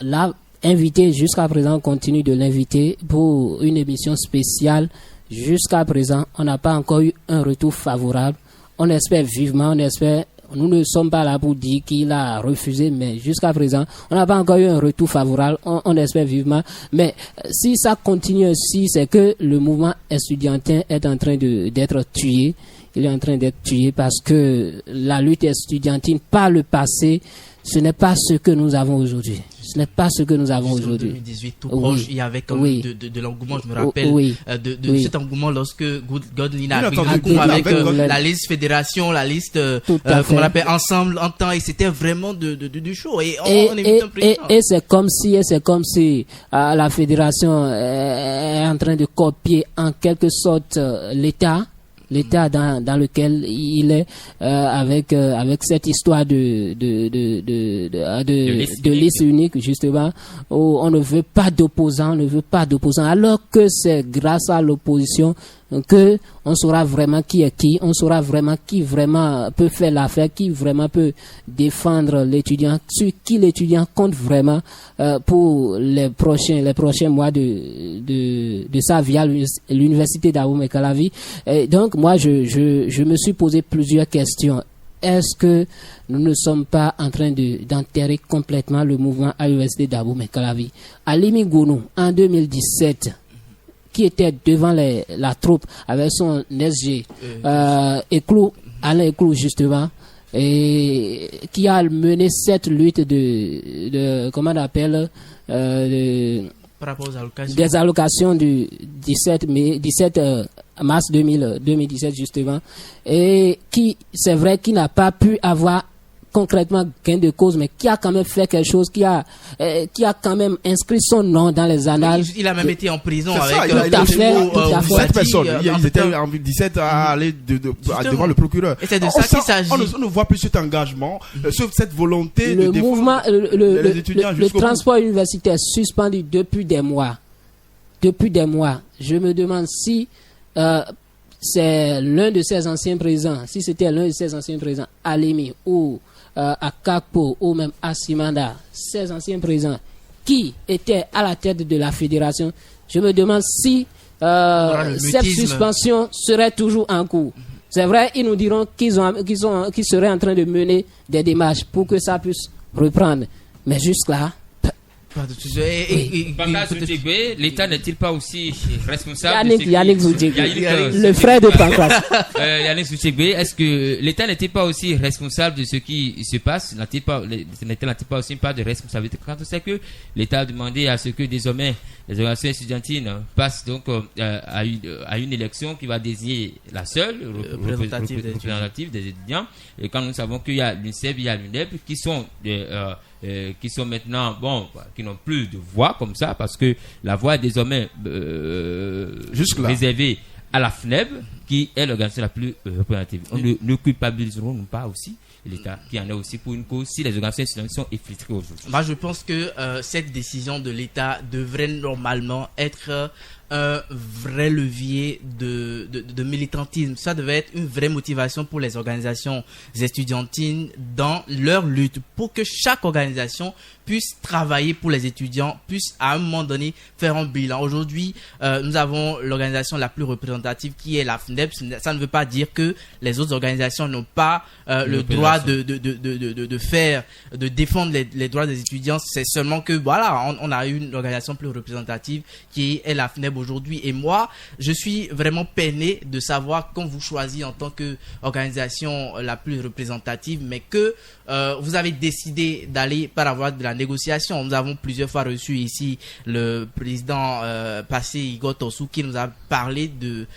l'a invité jusqu'à présent, on continue de l'inviter pour une émission spéciale. Jusqu'à présent, on n'a pas encore eu un retour favorable. On espère vivement, nous ne sommes pas là pour dire qu'il a refusé, mais jusqu'à présent, on n'a pas encore eu un retour favorable. On espère vivement. Mais si ça continue ainsi, c'est que le mouvement estudiantin est en train d'être tué. Il est en train d'être tué parce que la lutte estudiantine par le passé, ce n'est pas ce que nous avons aujourd'hui. Ce n'est pas ce que nous avons aujourd'hui. 2018, tout proche, il y avait comme de l'engouement, je me rappelle, de cet engouement lorsque Godwin a pris le coup avec la liste fédération, la liste, qu'on appelle ensemble en temps, et c'était vraiment du show. Et c'est comme si la fédération est en train de copier en quelque sorte l'état dans lequel il est avec cette histoire de liste unique, justement, où on ne veut pas d'opposants, alors que c'est grâce à l'opposition que on saura vraiment qui est qui, on saura vraiment qui vraiment peut faire l'affaire, qui vraiment peut défendre l'étudiant, sur qui l'étudiant compte vraiment pour les prochains mois de sa vie à l'université d'Abomey-Calavi. Donc moi je me suis posé plusieurs questions. Est-ce que nous ne sommes pas en train d'enterrer complètement le mouvement à l'université d'Abomey-Calavi? Alimi Gounou, en 2017, qui était devant la troupe avec son SG, Alain Eclou justement, et qui a mené cette lutte comment on appelle, des allocations du 17 mars 2017 justement, et qui, c'est vrai, qui n'a pas pu avoir concrètement gain de cause, mais qui a quand même fait quelque chose, qui a quand même inscrit son nom dans les annales. Il a même été en prison avec 17 personnes. Ils étaient en 17 à aller devant le procureur. Et c'est de ça qu'il s'agit. On ne voit plus cet engagement, cette volonté de défendre mouvement, les étudiants. Le transport universitaire suspendu depuis des mois. Je me demande si c'est l'un de ses anciens présidents, si c'était l'un de ses anciens présidents, Alimi ou Akakpo ou même Asimanda, ces anciens présidents qui étaient à la tête de la fédération, je me demande si cette suspension serait toujours en cours. C'est vrai, ils nous diront qu'ils seraient en train de mener des démarches pour que ça puisse reprendre. Mais jusque-là... L'État n'est-il pas aussi responsable Yannick Zoutchegbe, le frère de Pancras. Yannick Zoutchegbe, est-ce que l'État n'est-il pas aussi responsable de ce qui se passe? L'État n'a-t-il pas aussi une part de responsabilité quand on sait que l'État a demandé à ce que désormais les organisations étudiantines passent donc à une élection qui va désigner la seule représentative des étudiants, et quand nous savons qu'il y a l'UNICEF, il y a l'UNEP qui sont maintenant, qui n'ont plus de voix comme ça, parce que la voix est désormais réservée à la FNEB, qui est l'organisation la plus représentative. Ne culpabiliserons-nous pas aussi l'État, qui en est aussi pour une cause, si les organisations sont infiltrées aujourd'hui? Moi, je pense que cette décision de l'État devrait normalement être un vrai levier de militantisme. Ça devait être une vraie motivation pour les organisations estudiantines dans leur lutte, pour que chaque organisation puisse travailler pour les étudiants, puisse à un moment donné faire un bilan. Aujourd'hui, nous avons l'organisation la plus représentative qui est la FNEP. Ça ne veut pas dire que les autres organisations n'ont pas le droit de défendre les droits des étudiants. C'est seulement que voilà, on a une organisation plus représentative qui est la FNEP aujourd'hui. Et moi, je suis vraiment peiné de savoir qu'on vous choisit en tant qu'organisation la plus représentative, mais que vous avez décidé d'aller par la voie de la négociation. Nous avons plusieurs fois reçu ici le président passé Igor Tossou, qui nous a parlé de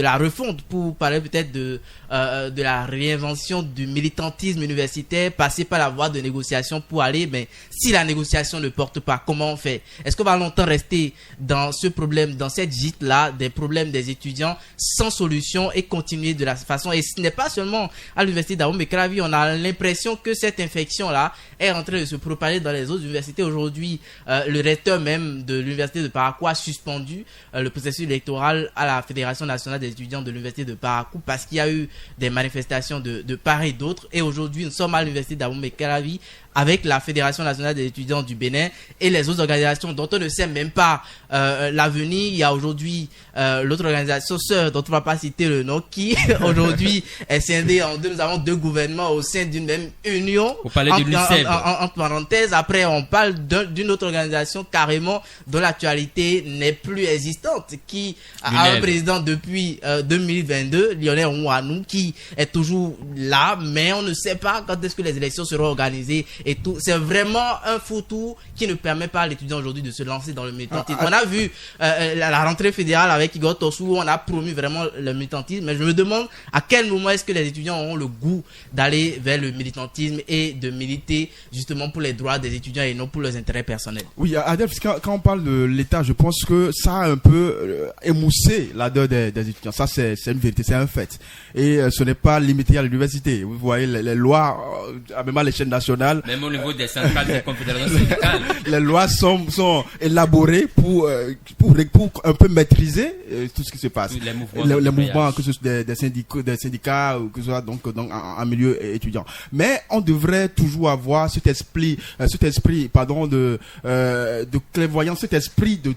la refonte, pour parler peut-être de la réinvention du militantisme universitaire, passer par la voie de négociation pour aller, mais si la négociation ne porte pas, comment on fait? Est-ce qu'on va longtemps rester dans ce problème, dans cette gîte-là, des problèmes des étudiants sans solution, et continuer de la façon? Et ce n'est pas seulement à l'université d'Abomey-Calavi, on a l'impression que cette infection-là est en train de se propager dans les autres universités. Aujourd'hui, le recteur même de l'université de Parakou a suspendu le processus électoral à la Fédération nationale des étudiants de l'université de Parakou, parce qu'il y a eu des manifestations de part et d'autre. Et aujourd'hui, nous sommes à l'université d'Abomey-Calavi avec la Fédération nationale des étudiants du Bénin et les autres organisations dont on ne sait même pas l'avenir. Il y a aujourd'hui l'autre organisation sœur dont on ne va pas citer le nom, qui aujourd'hui est scindée en deux. Nous avons deux gouvernements au sein d'une même union. Vous parlez de l'UNICEF. Entre parenthèses, après on parle d'une autre organisation carrément dont l'actualité n'est plus existante, qui a un président depuis 2022, Lionel Ouanou, qui est toujours là, mais on ne sait pas quand est-ce que les élections seront organisées. Et tout, c'est vraiment un foutu qui ne permet pas à l'étudiant aujourd'hui de se lancer dans le militantisme. On a vu la rentrée fédérale avec Igor Tossou, où on a promu vraiment le militantisme, mais je me demande à quel moment est-ce que les étudiants auront le goût d'aller vers le militantisme et de militer justement pour les droits des étudiants et non pour leurs intérêts personnels. Oui, Adelph, quand on parle de l'État, je pense que ça a un peu émoussé l'ardeur des étudiants. Ça, c'est une vérité, c'est un fait. Et ce n'est pas limité à l'université. Vous voyez, les lois, même à l'échelle nationale, même au niveau des centrales des confédérations syndicales, les lois sont élaborées pour un peu maîtriser tout ce qui se passe. Les mouvements, que ce soit des syndicats, ou que ce soit donc en milieu étudiant. Mais on devrait toujours avoir cet esprit de clairvoyance, cet esprit de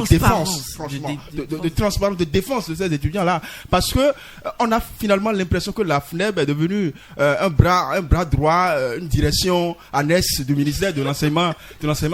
défense, franchement, de transparence, de défense de ces étudiants-là, parce que on a finalement l'impression que la FNEB est devenue un bras droit, une direction annexe du ministère de l'enseignement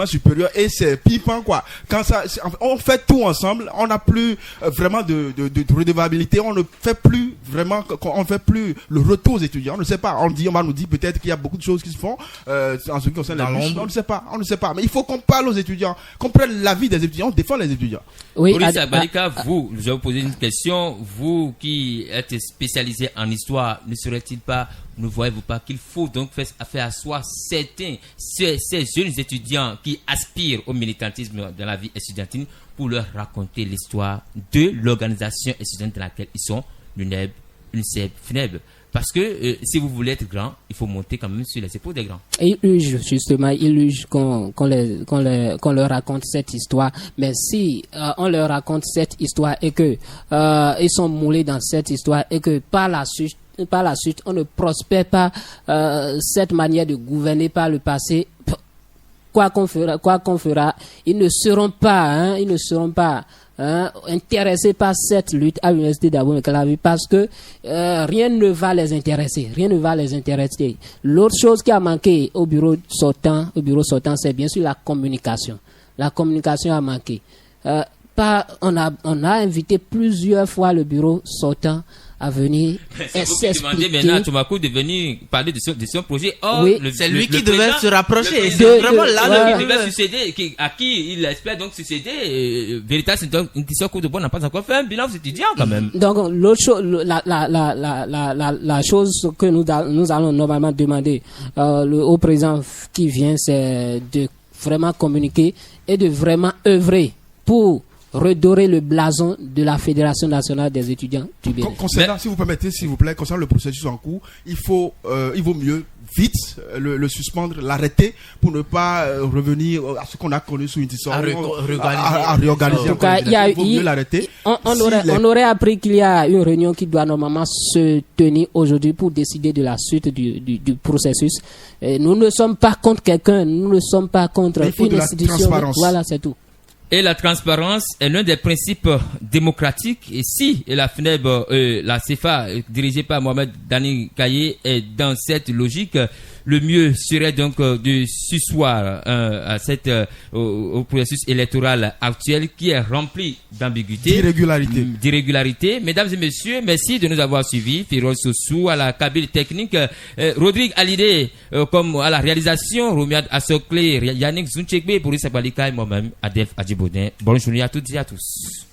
supérieur, et c'est pipant quoi. Quand ça, on fait tout ensemble, on n'a plus vraiment de redevabilité, on ne fait plus vraiment, on fait plus le retour aux étudiants. On ne sait pas. On va nous dire peut-être qu'il y a beaucoup de choses qui se font en ce qui concerne les bûches. On ne sait pas. Mais il faut qu'on parle aux étudiants, qu'on prenne l'avis des étudiants, on défend les étudiants. Oui, Maurice Balika, vous, je vais vous poser une question. Vous qui êtes spécialisé en histoire, ne voyez-vous pas qu'il faut donc faire asseoir ces jeunes étudiants qui aspirent au militantisme dans la vie estudiantine pour leur raconter l'histoire de l'organisation étudiante dans laquelle ils sont, l'UNEB, l'UNICEF, FNEB? Parce que si vous voulez être grand, il faut monter quand même sur les épaules des grands. Ils jugent qu'on leur raconte cette histoire. Mais si on leur raconte cette histoire et que ils sont moulés dans cette histoire et que par la suite on ne prospère pas cette manière de gouverner par le passé, quoi qu'on fera, ils ne seront pas intéressés par cette lutte à l'université d'Abomey-Calavi parce que rien ne va les intéresser. Rien ne va les intéresser. L'autre chose qui a manqué au bureau sortant, c'est bien sûr la communication. La communication a manqué. On a invité plusieurs fois le bureau sortant à venir s'expliquer. Maintenant, Tomakou de venir parler de son projet. Or, oui, c'est lui qui devait se rapprocher. C'est vraiment là qui devait succéder, à qui il espère donc succéder. Véritable, c'est une question de bon, n'a pas encore fait un bilan aux étudiants quand même. Donc, l'autre chose, la chose que nous allons normalement demander au président qui vient, c'est de vraiment communiquer et de vraiment œuvrer pour redorer le blason de la Fédération nationale des étudiants du Bénin. Concernant, si vous permettez, s'il vous plaît, concernant le processus en cours, il vaut mieux vite le suspendre, l'arrêter pour ne pas revenir à ce qu'on a connu sous une tisson, à réorganiser. En tout cas, il vaut mieux l'arrêter. On aurait appris qu'il y a une réunion qui doit normalement se tenir aujourd'hui pour décider de la suite du processus. Et nous ne sommes pas contre quelqu'un, nous ne sommes pas contre une institution. Voilà, c'est tout. Et la transparence est l'un des principes démocratiques. Et si la FNEB, la CFA, dirigée par Mohamed Dani Kaye, est dans cette logique, le mieux serait donc de s'asseoir au processus électoral actuel qui est rempli d'ambiguïté, d'irrégularité. Mesdames et messieurs, merci de nous avoir suivis. Firoz Sossou à la cabine technique, Rodrigue Hallyday comme à la réalisation, Romiad Assoclé, Yannick Zunchekbe, Boris Abalika et moi-même, Adelph Adjiboudin. Bonne journée à toutes et à tous.